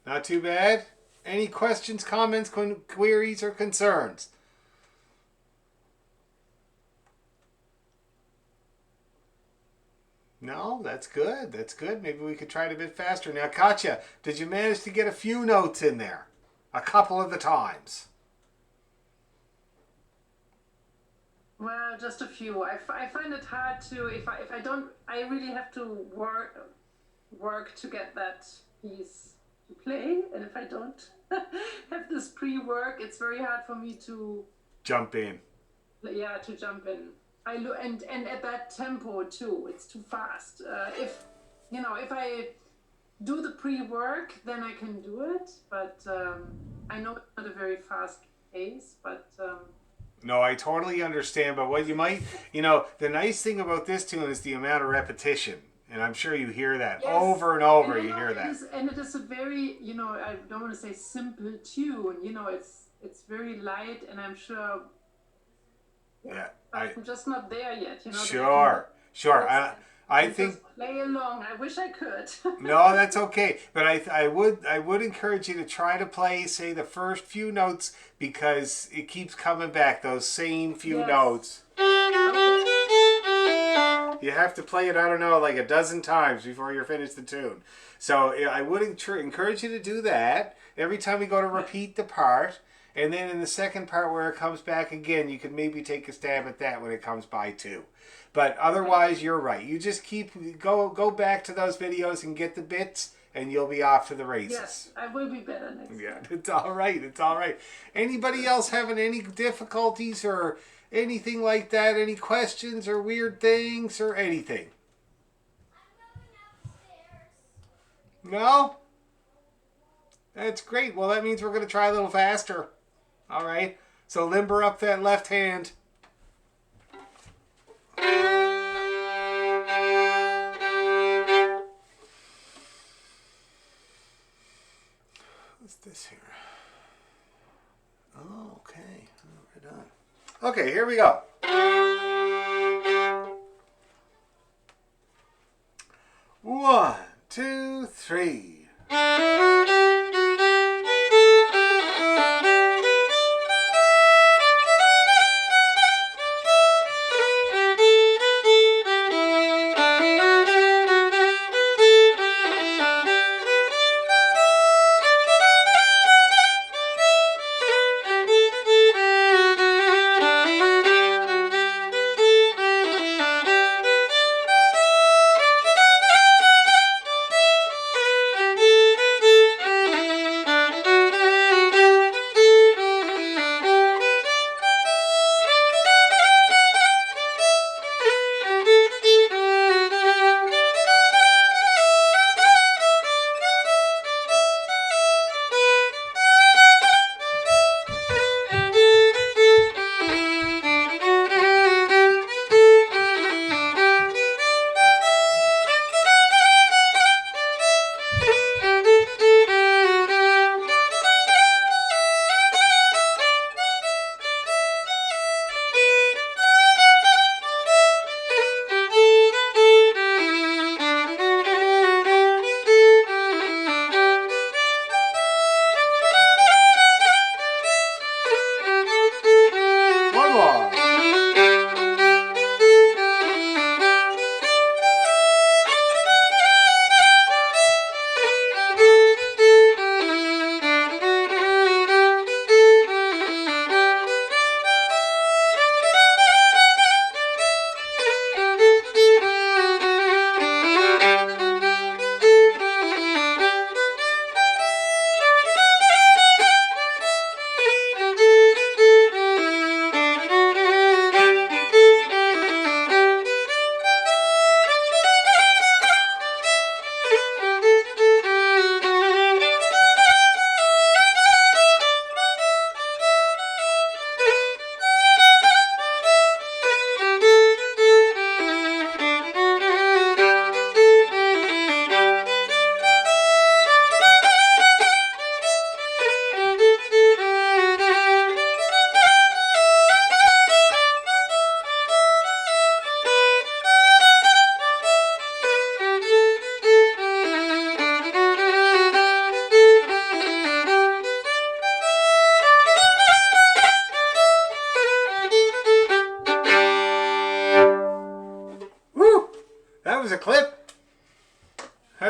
Not too bad? Any questions, comments, queries, or concerns? No, that's good. That's good. Maybe we could try it a bit faster. Now, Katya, did you manage to get a few notes in there? A couple of the times. Well, just a few. I find it hard to, if I don't, I really have to work to get that piece to play. And if I don't have this pre-work, it's very hard for me to jump in. Yeah, to jump in. And at that tempo too, it's too fast. If I do the pre-work, then I can do it. But I know it's not a very fast pace, but. No, I totally understand. But what you might, the nice thing about this tune is the amount of repetition. And I'm sure you hear that over and over. You hear that. It is a very, I don't want to say simple tune. It's very light, and I'm sure. Yeah, I'm just not there yet. Sure. I think just play along. I wish I could. No, that's okay. But I would encourage you to try to play, say, the first few notes, because it keeps coming back, those same few notes. Okay. You have to play it, I don't know, like a dozen times before you're finished the tune. So I would encourage you to do that every time we go to repeat the part. And then in the second part where it comes back again, you could maybe take a stab at that when it comes by too. But otherwise, you're right. You just go back to those videos and get the bits, and you'll be off to the races. Yes, I will be better next time. Yeah, it's all right. It's all right. Anybody else having any difficulties or anything like that? Any questions or weird things or anything? No? That's great. Well, that means we're going to try a little faster. All right. So limber up that left hand. What's this here? Oh, okay. Right on. Okay, here we go. 1, 2, 3.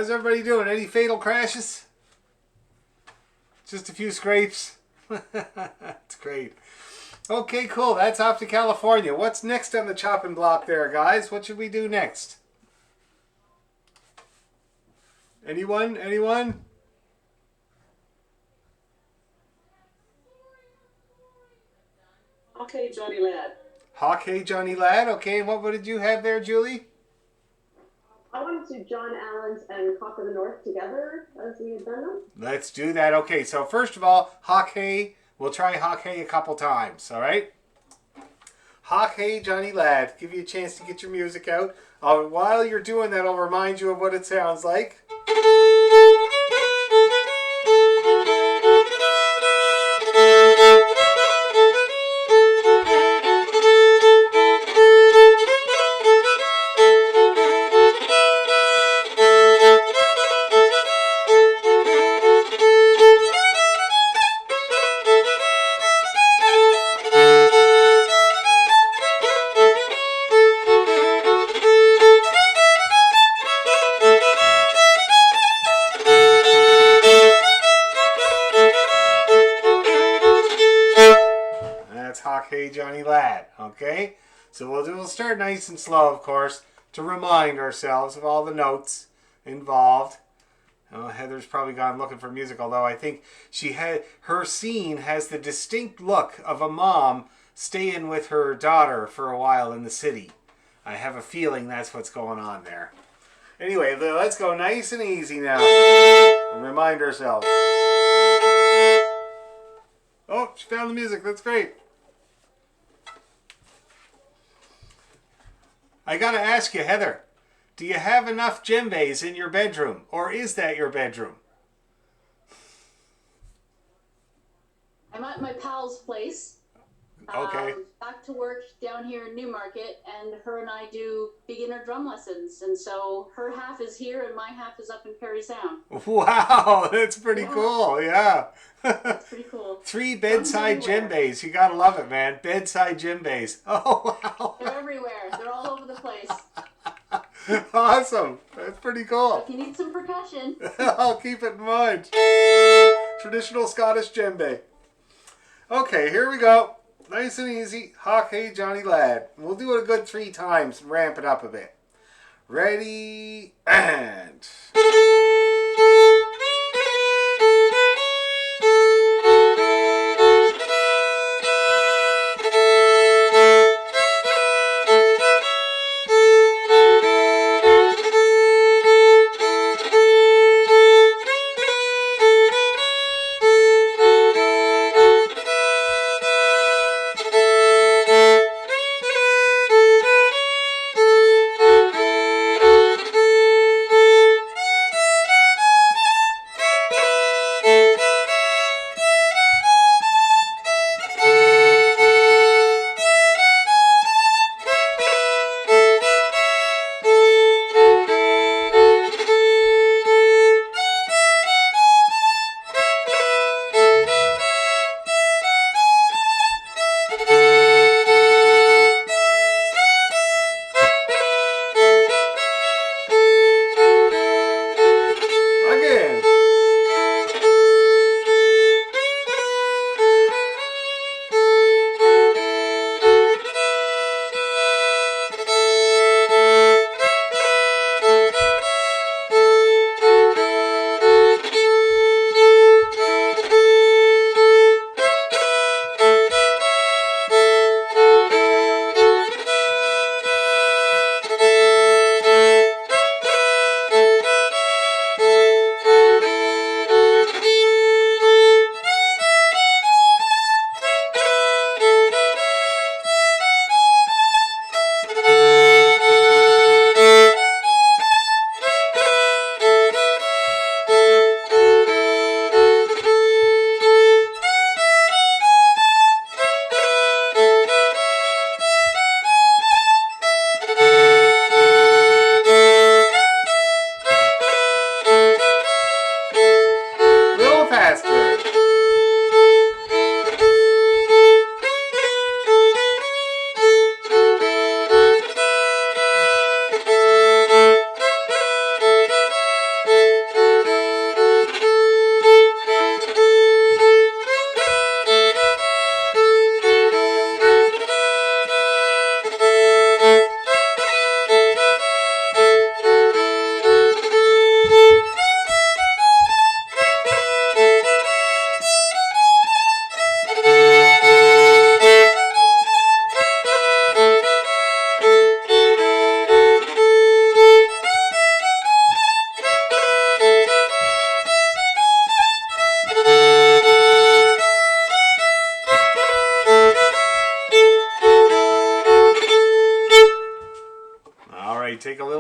How's everybody doing? Any fatal crashes? Just a few scrapes? That's great. Okay, cool. That's off to California. What's next on the chopping block there, guys? What should we do next? Anyone? Anyone? Okay, Johnny Lad. Hockey, Johnny Lad. Okay, what did you have there, Julie? I wanted to John Allen's and Cock of the North together as we had done them. Let's do that. Okay, so first of all, hockey. We'll try hockey a couple times, all right? Hockey, Johnny Lad. Give you a chance to get your music out. While you're doing that, I'll remind you of what it sounds like. Hockey, Johnny Lad. Okay, so we'll start nice and slow, of course, to remind ourselves of all the notes involved. Heather's probably gone looking for music, although I think her scene has the distinct look of a mom staying with her daughter for a while in the city. I have a feeling that's what's going on there. Anyway, let's go nice and easy now and remind ourselves. Oh, she found the music. That's great. I gotta ask you, Heather, do you have enough djembes in your bedroom, or is that your bedroom? I'm at my pal's place. Okay. Back to work down here in Newmarket, and her and I do beginner drum lessons. And so her half is here, and my half is up in Perry Sound. Wow, that's pretty cool. Yeah. That's pretty cool. 3 bedside djembes. You gotta love it, man. Bedside djembes. Oh, wow. They're everywhere. They're all over the place. Awesome. That's pretty cool. If you need some percussion. I'll keep it in mind. Traditional Scottish djembe. Okay, here we go. Nice and easy. Hockey, Johnny Lad. We'll do it a good 3 times and ramp it up a bit. Ready, and...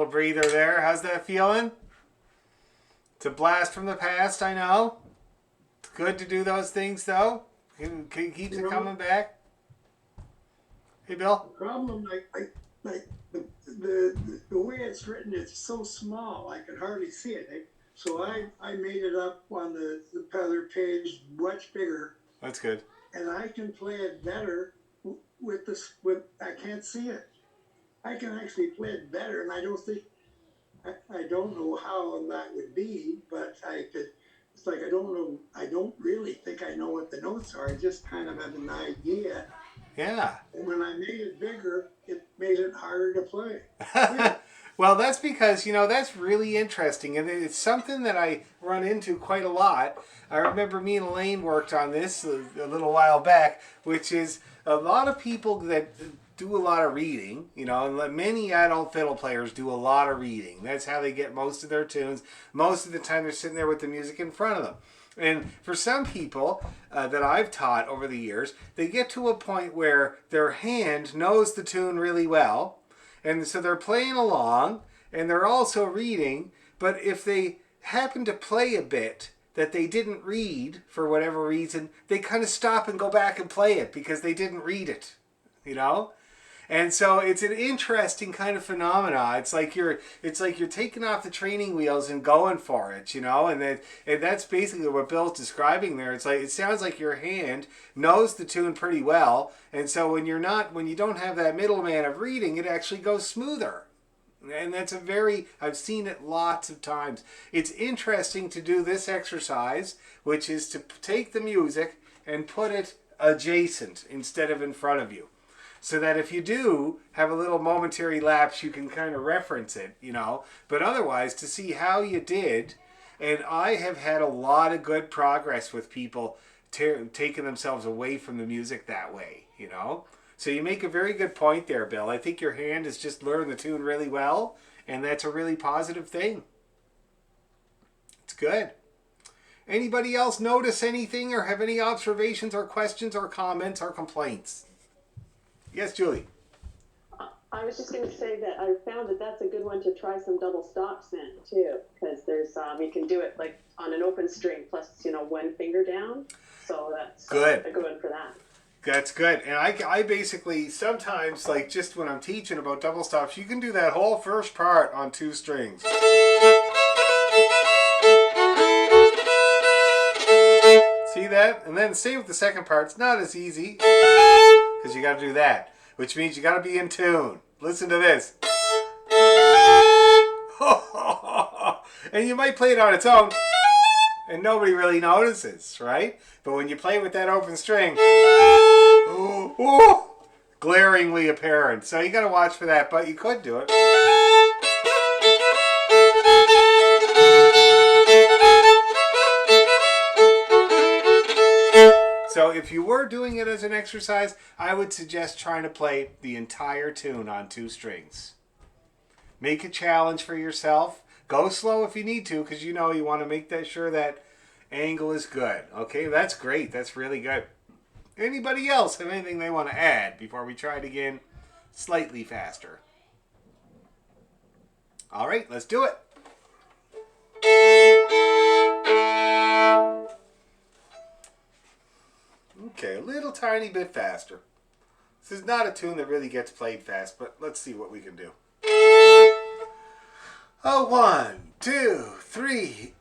little breather there. How's that feeling? It's a blast from the past, I know. It's good to do those things, though. Keeps it coming back. Hey, Bill? The problem, like the way it's written, it's so small, I could hardly see it. So I made it up on the other page much bigger. That's good. And I can play it better with this. I can't see it. I can actually play it better, and I don't think I don't know how that would be, but I could. It's like I don't know. I don't really think I know what the notes are. I just kind of have an idea. Yeah. And when I made it bigger, it made it harder to play. Well, that's because, that's really interesting. And it's something that I run into quite a lot. I remember me and Elaine worked on this a little while back, which is a lot of people that do a lot of reading, and many adult fiddle players do a lot of reading. That's how they get most of their tunes. Most of the time they're sitting there with the music in front of them. And for some people that I've taught over the years, they get to a point where their hand knows the tune really well. And so they're playing along and they're also reading. But if they happen to play a bit that they didn't read for whatever reason, they kind of stop and go back and play it because they didn't read it, And so it's an interesting kind of phenomena. It's like you're taking off the training wheels and going for it, And that's basically what Bill's describing there. It's like it sounds like your hand knows the tune pretty well, and so when you don't have that middleman of reading, it actually goes smoother. And I've seen it lots of times. It's interesting to do this exercise, which is to take the music and put it adjacent instead of in front of you. So that if you do have a little momentary lapse, you can kind of reference it, But otherwise, to see how you did, and I have had a lot of good progress with people taking themselves away from the music that way, So you make a very good point there, Bill. I think your hand has just learned the tune really well, and that's a really positive thing. It's good. Anybody else notice anything or have any observations or questions or comments or complaints? Yes, Julie. I was just going to say that I found that that's a good one to try some double stops in too, because there's you can do it like on an open string plus one finger down, so that's good. A good one for that. That's good. And I basically sometimes, like just when I'm teaching about double stops, you can do that whole first part on 2 strings. See that? And then same with the second part. It's not as easy because you got to do that, which means you got to be in tune. Listen to this. And you might play it on its own and nobody really notices, right? But when you play with that open string, glaringly apparent. So you got to watch for that, but you could do it. So if you were doing it as an exercise, I would suggest trying to play the entire tune on 2 strings. Make a challenge for yourself. Go slow if you need to, because you want to make sure that angle is good. Okay, that's great. That's really good. Anybody else have anything they want to add before we try it again slightly faster? All right, let's do it. Okay, a little tiny bit faster. This is not a tune that really gets played fast, but let's see what we can do. 1, 2, 3.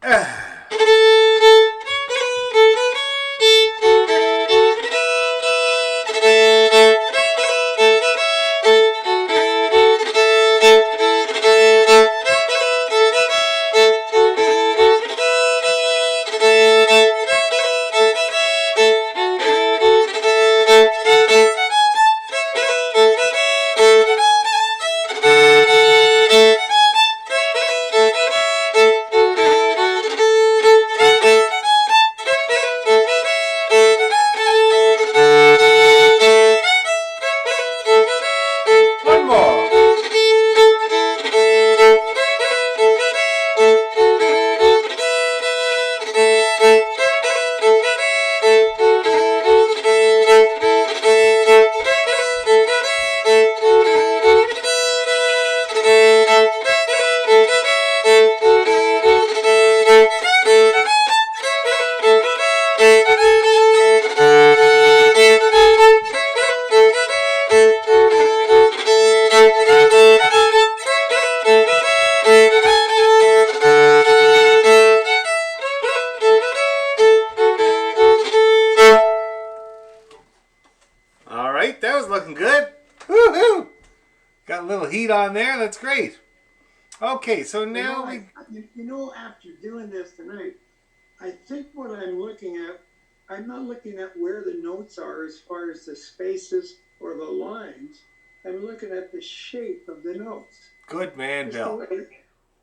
right. That was looking good. Woohoo! Got a little heat on there. That's great. Okay, so now after doing this tonight, I think what I'm looking at, I'm not looking at where the notes are as far as the spaces or the lines. I'm looking at the shape of the notes. Good man, Just Bill.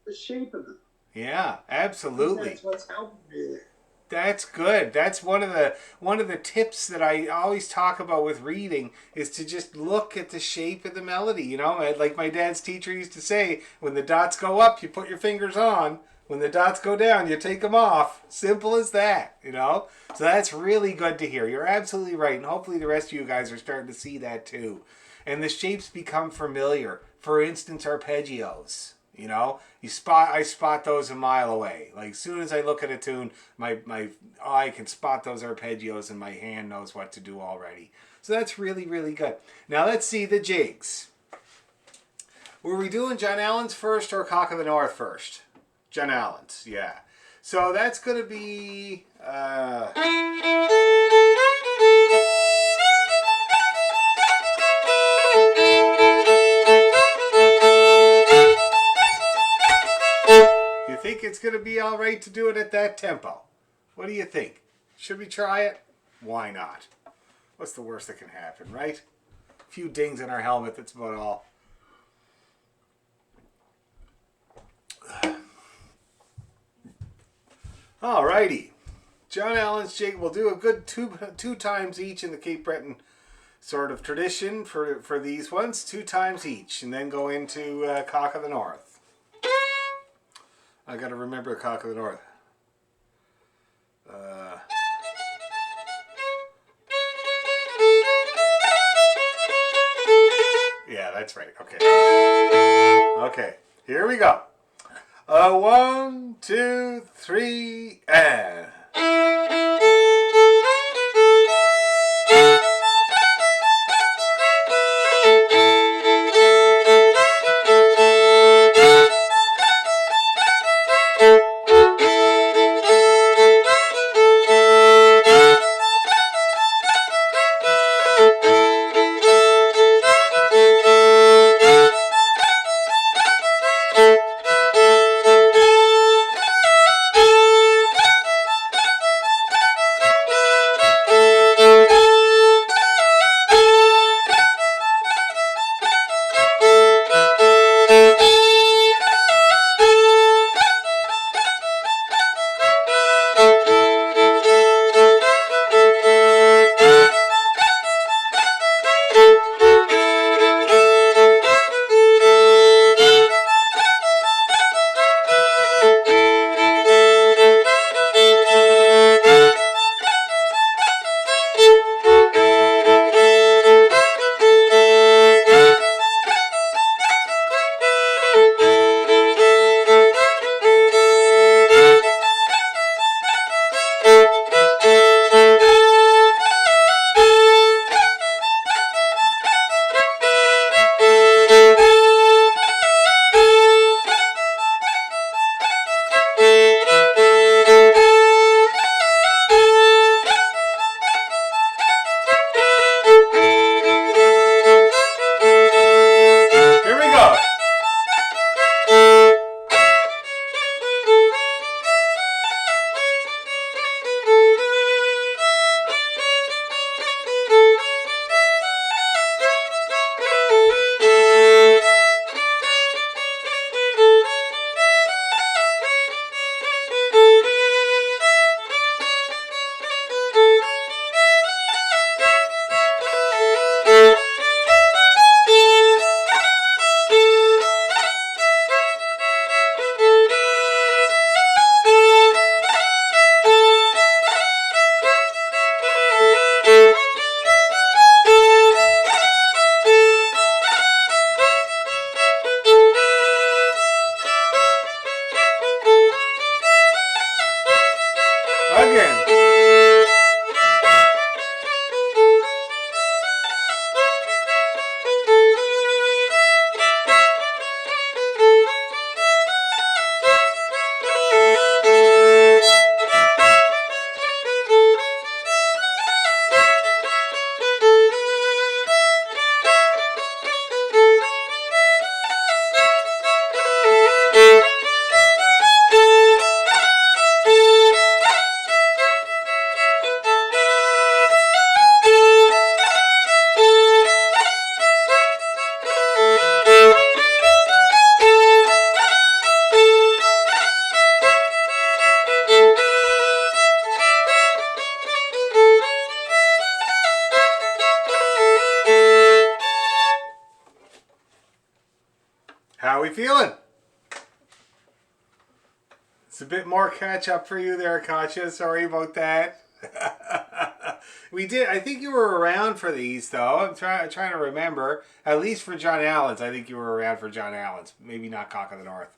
The shape of them. Yeah, absolutely. That's what's helping me there. That's good. That's one of the tips that I always talk about with reading is to just look at the shape of the melody. You know, like my dad's teacher used to say, when the dots go up, you put your fingers on. When the dots go down, you take them off. Simple as that, you know? So that's really good to hear. You're absolutely right. And hopefully the rest of you guys are starting to see that too. And the shapes become familiar. For instance, arpeggios. You know, I spot those a mile away. Like as soon as I look at a tune, my eye can spot those arpeggios and my hand knows what to do already. So that's really, really good. Now let's see the jigs. Were we doing John Allen's first or Cock of the North first? John Allen's, yeah. So that's going to be... You think it's going to be all right to do it at that tempo? What do you think? Should we try it? Why not? What's the worst that can happen, right? A few dings in our helmet, that's about all. Alrighty. John Allen's jig, we'll do a good two times each in the Cape Breton sort of tradition for these ones. 2 times each, and then go into Cock of the North. I got to remember Cock of the North. Yeah, that's right. Okay. Okay, here we go. 1, 2, 3, and... we feeling? It's a bit more catch up for you there, Katya. Sorry about that. We did. I think you were around for these, though. I'm trying to remember. At least for John Allen's, I think you were around for John Allen's. Maybe not Cock of the North.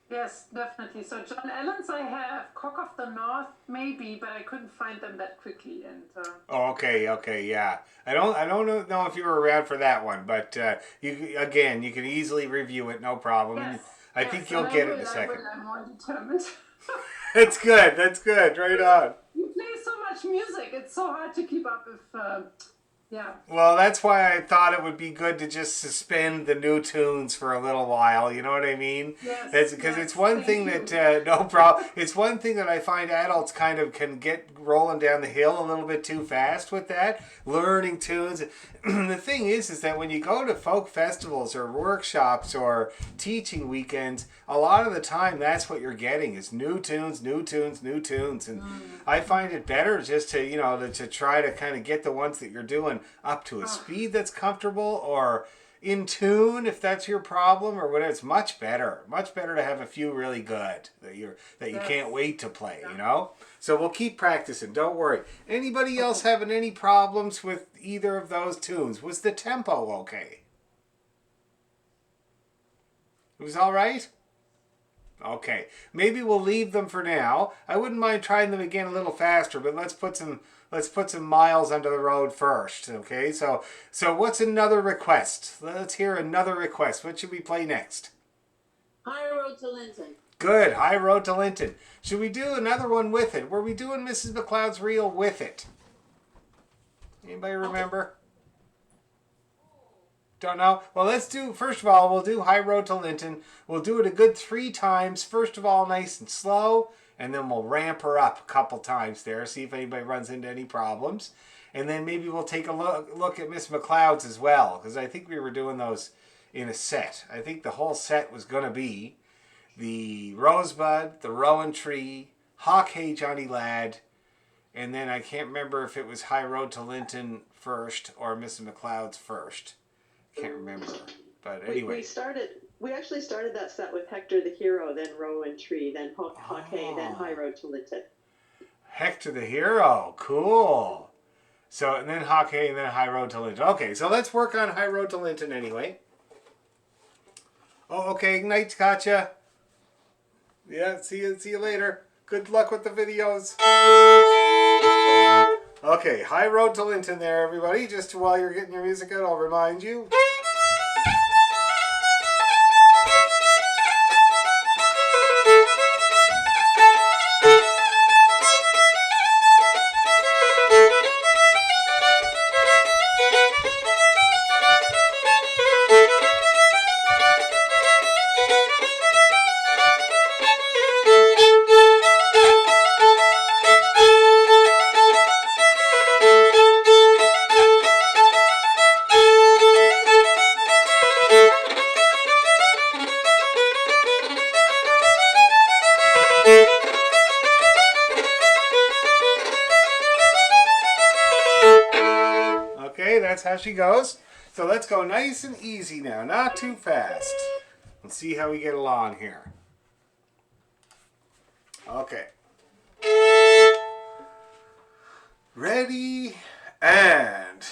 Yes, definitely. So John Allen's I have, Cock of the North maybe, but I couldn't find them that quickly. And Oh, okay, yeah. I don't know if you were around for that one, but you can easily review it, no problem. yes, I yes, think you'll and get it in a I second. will, I'm more determined. That's good. Right on. You play so much music, it's so hard to keep up with. Yeah. Well, that's why I thought it would be good to just suspend the new tunes for a little while. You know what I mean? Yes. Because yes, it's one thing thank that no problem. It's one thing that I find adults kind of can get rolling down the hill a little bit too fast with that learning tunes. The thing is that when you go to folk festivals or workshops or teaching weekends, a lot of the time that's what you're getting is new tunes, and I find it better just to try to kind of get the ones that you're doing up to a speed that's comfortable or in tune if that's your problem or whatever. It's much better to have a few really good that you can't wait to play, so we'll keep practicing, don't worry. Anybody else having any problems with either of those tunes? Was the tempo okay? It was all right. Okay, maybe we'll leave them for now. I wouldn't mind trying them again a little faster, but let's put some miles under the road first. Okay, so what's another request? Let's hear another request. What should we play next? High Road to Linton. Good, High Road to Linton. Should we do another one with it? Were we doing Mrs. McLeod's Reel with it? Anybody remember? Don't know? Well, first of all, we'll do High Road to Linton. We'll do it a good 3 times. First of all, nice and slow, and then we'll ramp her up a couple times there, see if anybody runs into any problems. And then maybe we'll take a look at Miss McLeod's as well, because I think we were doing those in a set. I think the whole set was going to be the Rosebud, the Rowan Tree, Hawk Hey Johnny Lad, and then I can't remember if it was High Road to Linton first or Mrs. McLeod's first. Can't remember, but anyway. We actually started that set with Hector the Hero, then Rowan Tree, then Hawkeye, then High Road to Linton. Hector the Hero, cool. So, and then Hawkeye, and then High Road to Linton. Okay, so let's work on High Road to Linton anyway. Oh, okay, Ignite, Katya. Yeah, see you later. Good luck with the videos. Okay, High Road to Linton there, everybody. Just while you're getting your music out, I'll remind you. Okay, that's how she goes. So let's go nice and easy now, not too fast. Let's see how we get along here. Okay. Ready, and...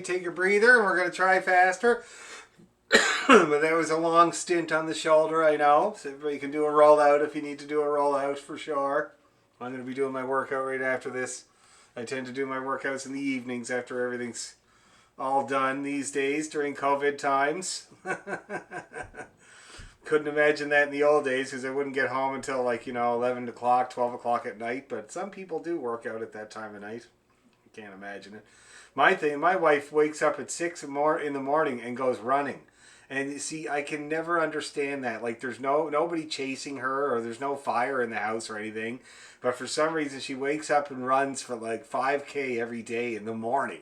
take a breather, and we're going to try faster. But that was a long stint on the shoulder, I know. So everybody can do a rollout if you need to do a rollout for sure. I'm going to be doing my workout right after this. I tend to do my workouts in the evenings after everything's all done these days during COVID times. Couldn't imagine that in the old days because I wouldn't get home until 11 o'clock, 12 o'clock at night. But some people do work out at that time of night. I can't imagine it. My wife wakes up at 6 in the morning and goes running. And you see, I can never understand that. Like, there's nobody chasing her, or there's no fire in the house or anything. But for some reason, she wakes up and runs for 5K every day in the morning.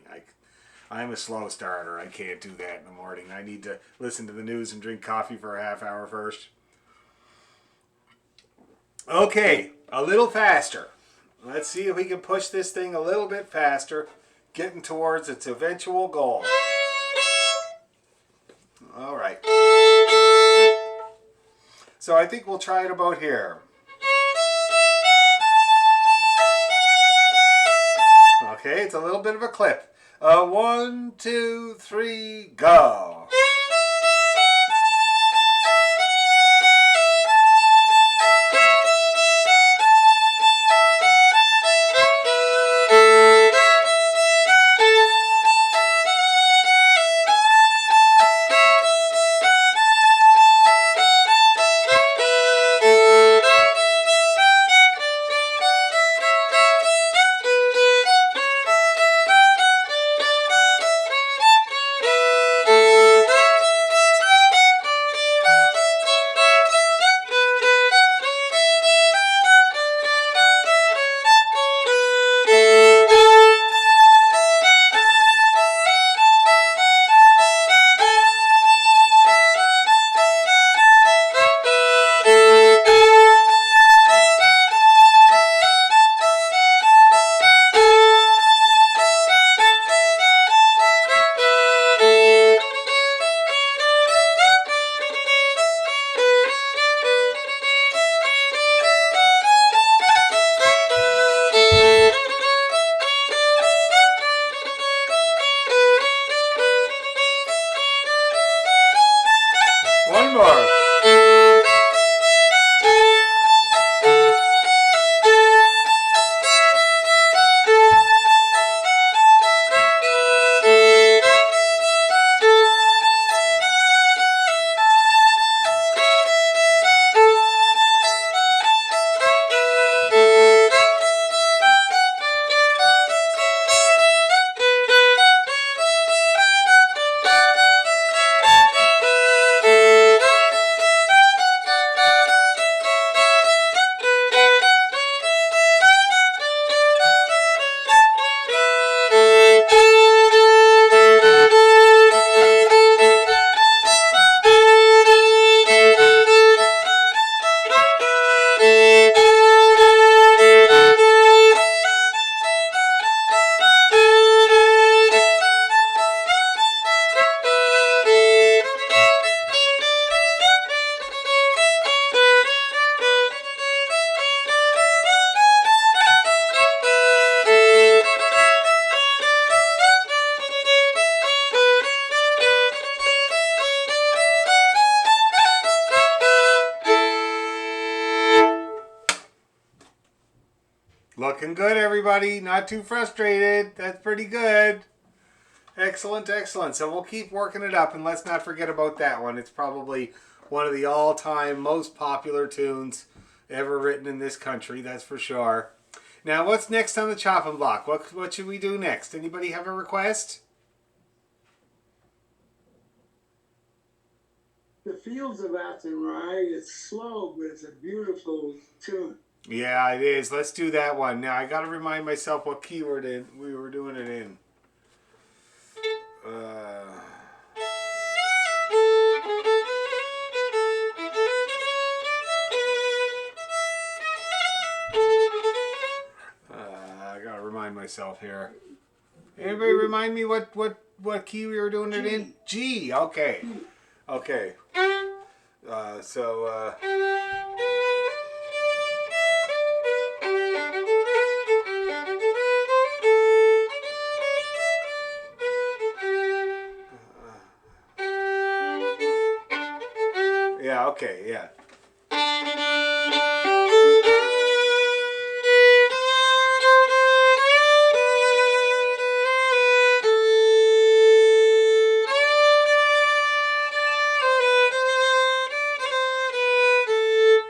I'm a slow starter. I can't do that in the morning. I need to listen to the news and drink coffee for a half hour first. Okay, a little faster. Let's see if we can push this thing a little bit faster, getting towards its eventual goal. All right. So I think we'll try it about here. Okay, it's a little bit of a clip. 1, 2, 3, go. One more. Looking good, everybody. Not too frustrated. That's pretty good. Excellent, excellent. So we'll keep working it up, and let's not forget about that one. It's probably one of the all-time most popular tunes ever written in this country, that's for sure. Now, what's next on the chopping block? What should we do next? Anybody have a request? The Fields of Athenry, it's slow, but it's a beautiful tune. Yeah, it is. Let's do that one. Now, I got to remind myself what keyword we were doing it in. I got to remind myself here. Anybody remind me what key we were doing it in? G. Okay. Okay. Yeah, okay, yeah.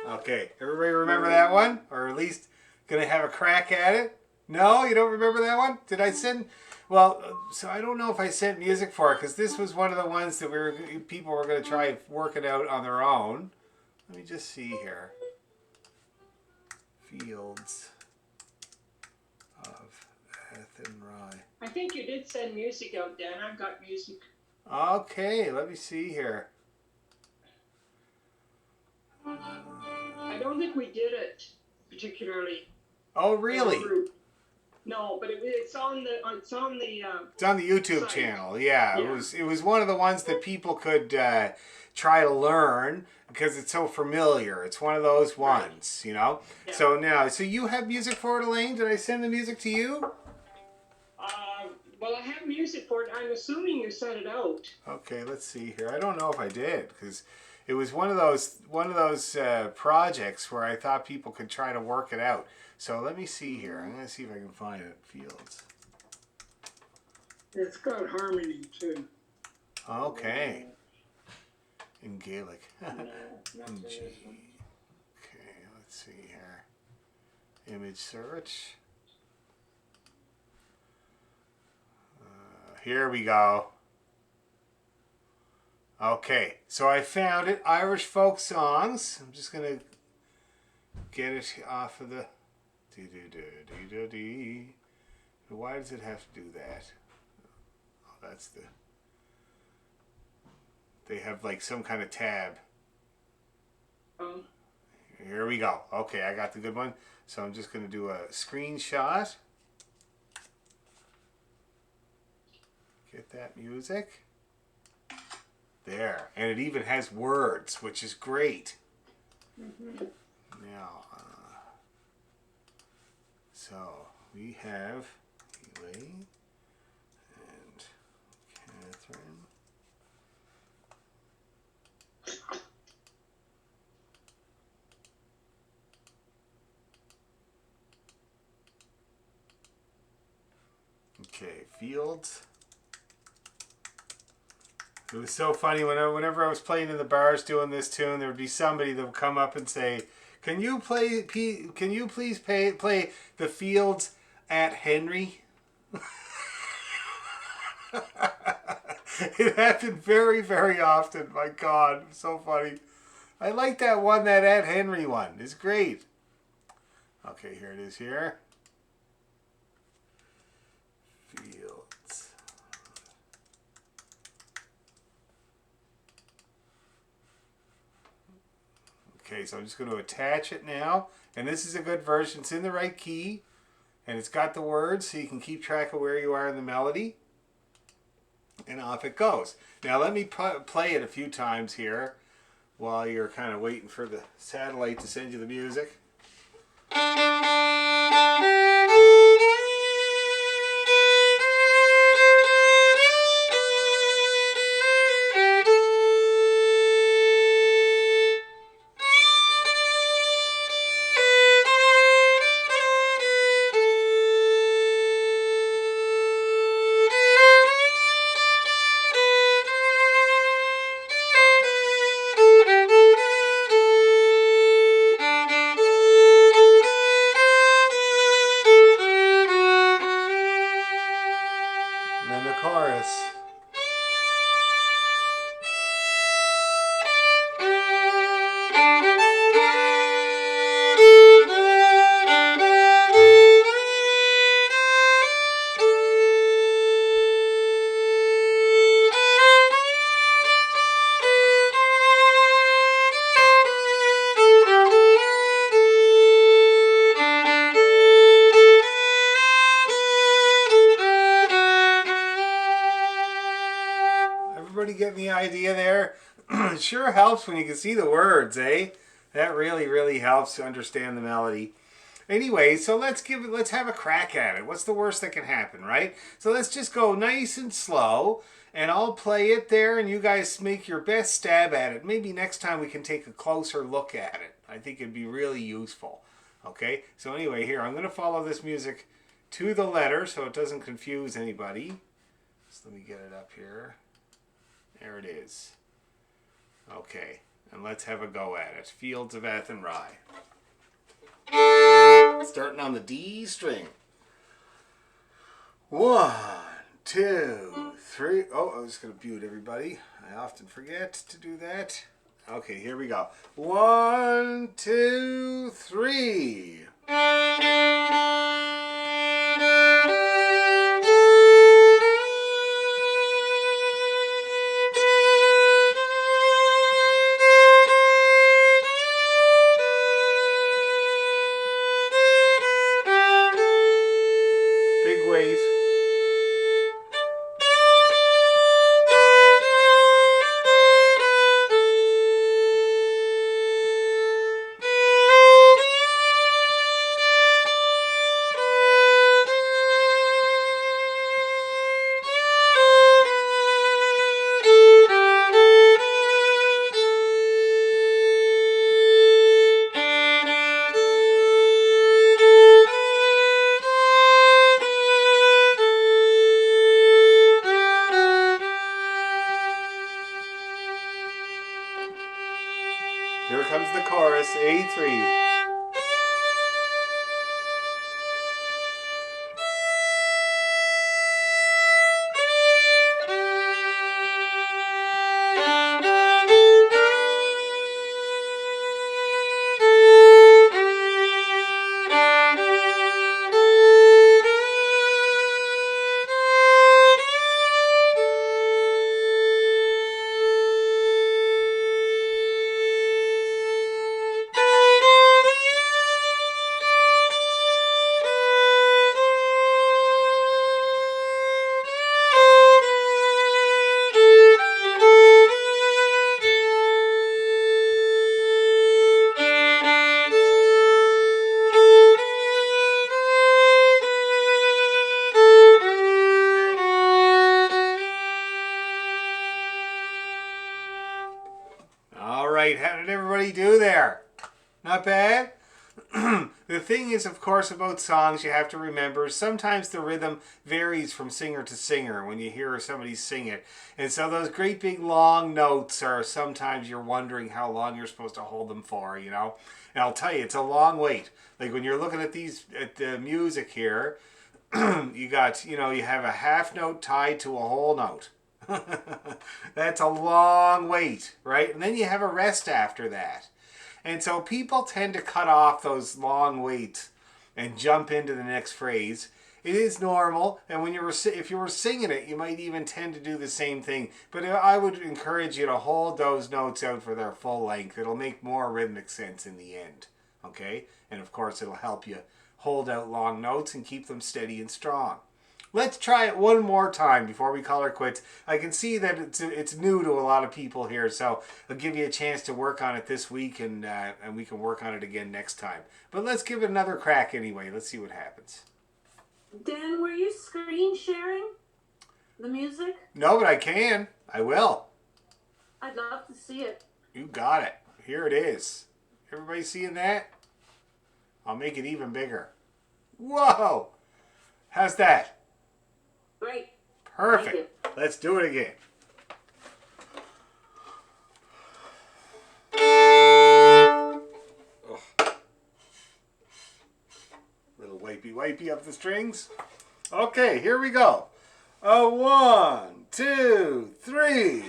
Okay, everybody remember that one? Or at least gonna have a crack at it? No, you don't remember that one? Did I send? Well, so I don't know if I sent music for it because this was one of the ones that people were gonna try working out on their own. Let me just see here. Fields of Athenry. I think you did send music out, Dan. I've got music. Okay, let me see here. I don't think we did it particularly. Oh, as a really? group. No, but it's on the It's on the YouTube site. channel. Yeah, Yeah. it was one of the ones that people could try to learn because it's so familiar. It's one of those ones, you know. Yeah. So you have music for it, Elaine? Did I send the music to you? Well, I have music for it. I'm assuming you sent it out. Okay, let's see here. I don't know if I did because it was one of those projects where I thought people could try to work it out. So let me see here. I'm gonna see if I can find it. Fields. It's got harmony too. Okay. In Gaelic. Not In for G. this one. Okay, let's see here. Image search. Here we go. Okay, so I found it. Irish folk songs. I'm just gonna get it off of the. Why does it have to do that? Oh, that's the. They have like some kind of tab. Oh, Here we go. Okay, I got the good one. So I'm just gonna do a screenshot. Get that music. There. And it even has words, which is great. Now, so we have Elaine and Catherine. Okay, Fields. It was so funny whenever I was playing in the bars doing this tune, there would be somebody that would come up and say, "Can you please play the Fields at Henry?" It happened very, very often. My God, so funny. I like that one, that at Henry one. It's great. Okay, here it is here. Fields. Okay, so I'm just going to attach it now. And this is a good version. It's in the right key. And it's got the words so you can keep track of where you are in the melody. And off it goes. Now let me play it a few times here while you're kind of waiting for the satellite to send you the music. And then the chorus. Everybody getting the idea there? It sure helps when you can see the words, eh? That really, really helps to understand the melody. Anyway, so let's have a crack at it. What's the worst that can happen, right? So let's just go nice and slow, and I'll play it there, and you guys make your best stab at it. Maybe next time we can take a closer look at it. I think it'd be really useful. Okay, so anyway, here, I'm going to follow this music to the letter so it doesn't confuse anybody. So let me get it up here. There it is. Okay, and let's have a go at it. Fields of Athenry. Starting on the D string. 1, 2, 3. Oh, I was going to mute everybody. I often forget to do that. Okay, here we go. 1, 2, 3. Big wave. Here comes the chorus, A3. All right, how did everybody do there? Not bad? The thing is, of course, about songs you have to remember, sometimes the rhythm varies from singer to singer when you hear somebody sing it. And so those great big long notes are sometimes you're wondering how long you're supposed to hold them for, you know. And I'll tell you, it's a long wait. Like when you're looking at the music here, you got, you have a half note tied to a whole note. That's a long wait, right? And then you have a rest after that. And so people tend to cut off those long waits and jump into the next phrase. It is normal, and when if you were singing it, you might even tend to do the same thing. But I would encourage you to hold those notes out for their full length. It'll make more rhythmic sense in the end, okay? And of course, it'll help you hold out long notes and keep them steady and strong. Let's try it one more time before we call her quits. I can see that it's new to a lot of people here, so I'll give you a chance to work on it this week, and we can work on it again next time. But let's give it another crack anyway. Let's see what happens. Dan, were you screen sharing the music? No, but I can. I will. I'd love to see it. You got it. Here it is. Everybody seeing that? I'll make it even bigger. Whoa! How's that? Great. Perfect. Let's do it again. Oh. Little wipey up the strings. Okay, here we go. 1, 2, 3.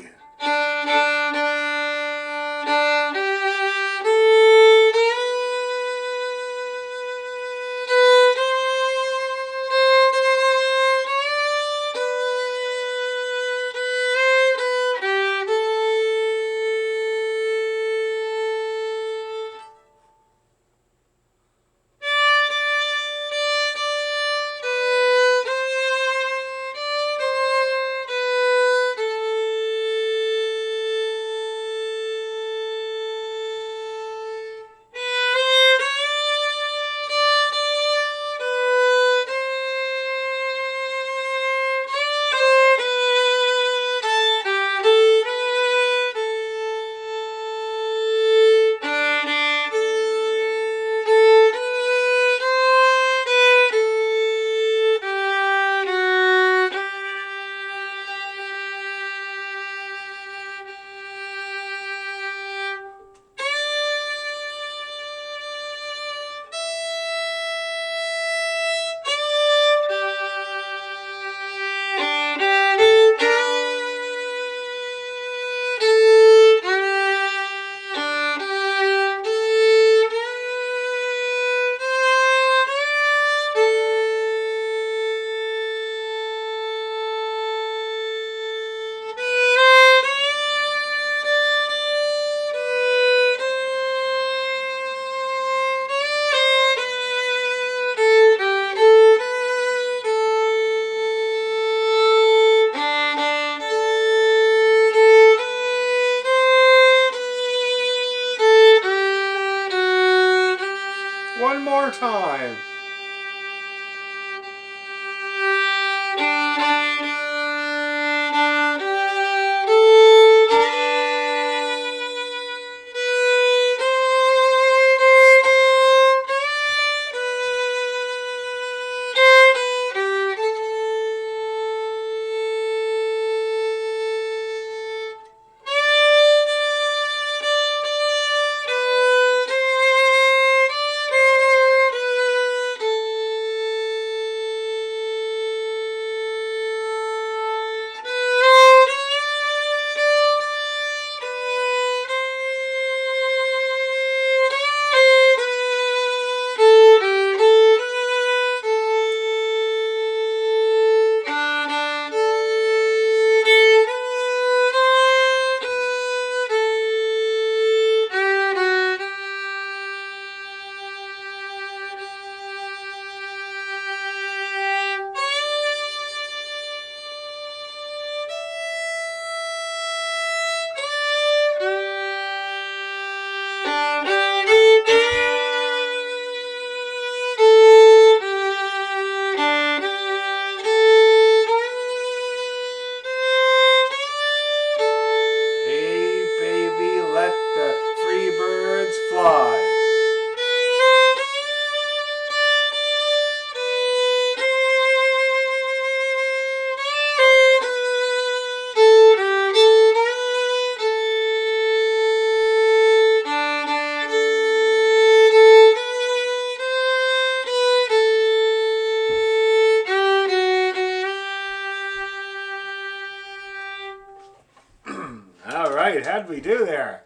time. Hey baby, let the free birds fly. All right, how'd we do there?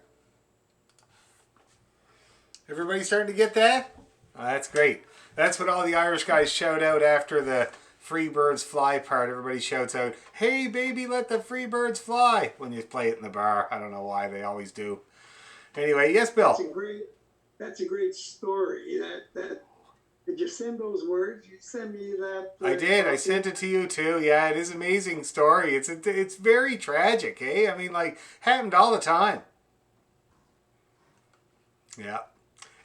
Everybody starting to get that? Oh, that's great. That's what all the Irish guys shout out after the free birds fly part. Everybody shouts out, hey baby, let the free birds fly, when you play it in the bar. I don't know why, they always do. Anyway, yes, Bill? That's a great story. Did you send those words? You sent me that. I did. I sent it to you too. Yeah, it is an amazing story. It's very tragic, eh? I mean, like, happened all the time. Yeah.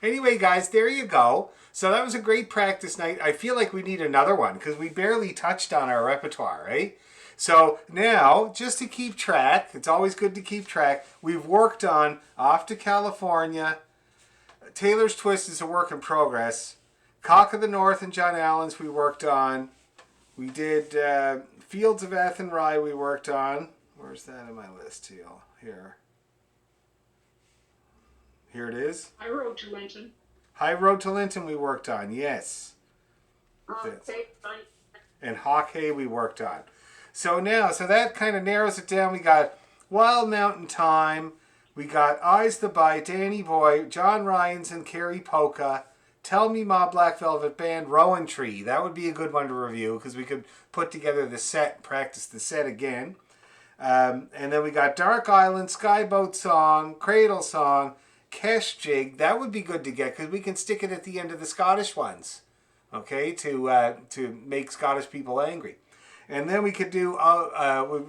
Anyway, guys, there you go. So that was a great practice night. I feel like we need another one because we barely touched on our repertoire, right? So now, just to keep track, it's always good to keep track, we've worked on Off to California, Taylor's Twist is a work in progress, Cock of the North and John Allen's we worked on. We did Fields of Athenry we worked on. Where's that in my list here? Here it is. High Road to Linton. High Road to Linton we worked on, yes. And Hawk Hay we worked on. So that kind of narrows it down. We got Wild Mountain Time. We got Eyes the Bite, Danny Boy, John Ryans and Carrie Polka. Tell Me Ma Black Velvet Band, Rowan Tree. That would be a good one to review because we could put together the set, practice the set again. And then we got Dark Island, Skyboat Song, Cradle Song, Kesh Jig. That would be good to get because we can stick it at the end of the Scottish ones, okay, to make Scottish people angry. And then we could do,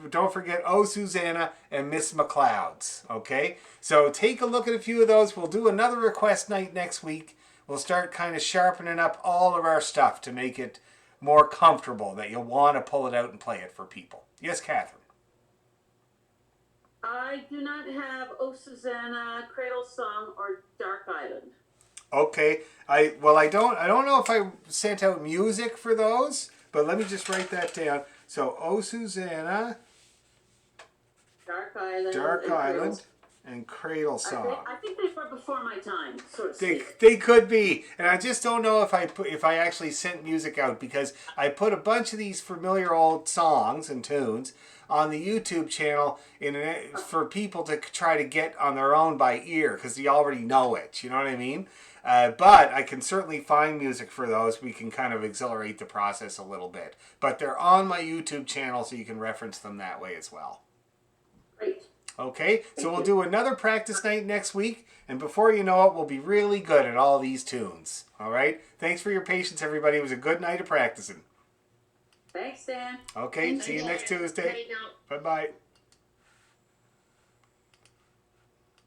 don't forget, Oh Susanna and Miss McLeod's, okay? So take a look at a few of those. We'll do another request night next week. We'll start kind of sharpening up all of our stuff to make it more comfortable, that you'll want to pull it out and play it for people. Yes, Catherine? I do not have Oh Susanna, Cradle Song, or Dark Island. Okay. I don't know if I sent out music for those, but let me just write that down. So, Oh Susanna, Dark Island, and Cradle Song. I think they were before my time, so to speak. They could be, and I just don't know if I actually sent music out because I put a bunch of these familiar old songs and tunes on the YouTube channel for people to try to get on their own by ear because they already know it. You know what I mean? But I can certainly find music for those. We can kind of accelerate the process a little bit. But they're on my YouTube channel, so you can reference them that way as well. Great. Okay, so we'll do another practice night next week, and before you know it, we'll be really good at all these tunes. All right? Thanks for your patience, everybody. It was a good night of practicing. Thanks, Dan. Okay, see you next Tuesday. Bye-bye.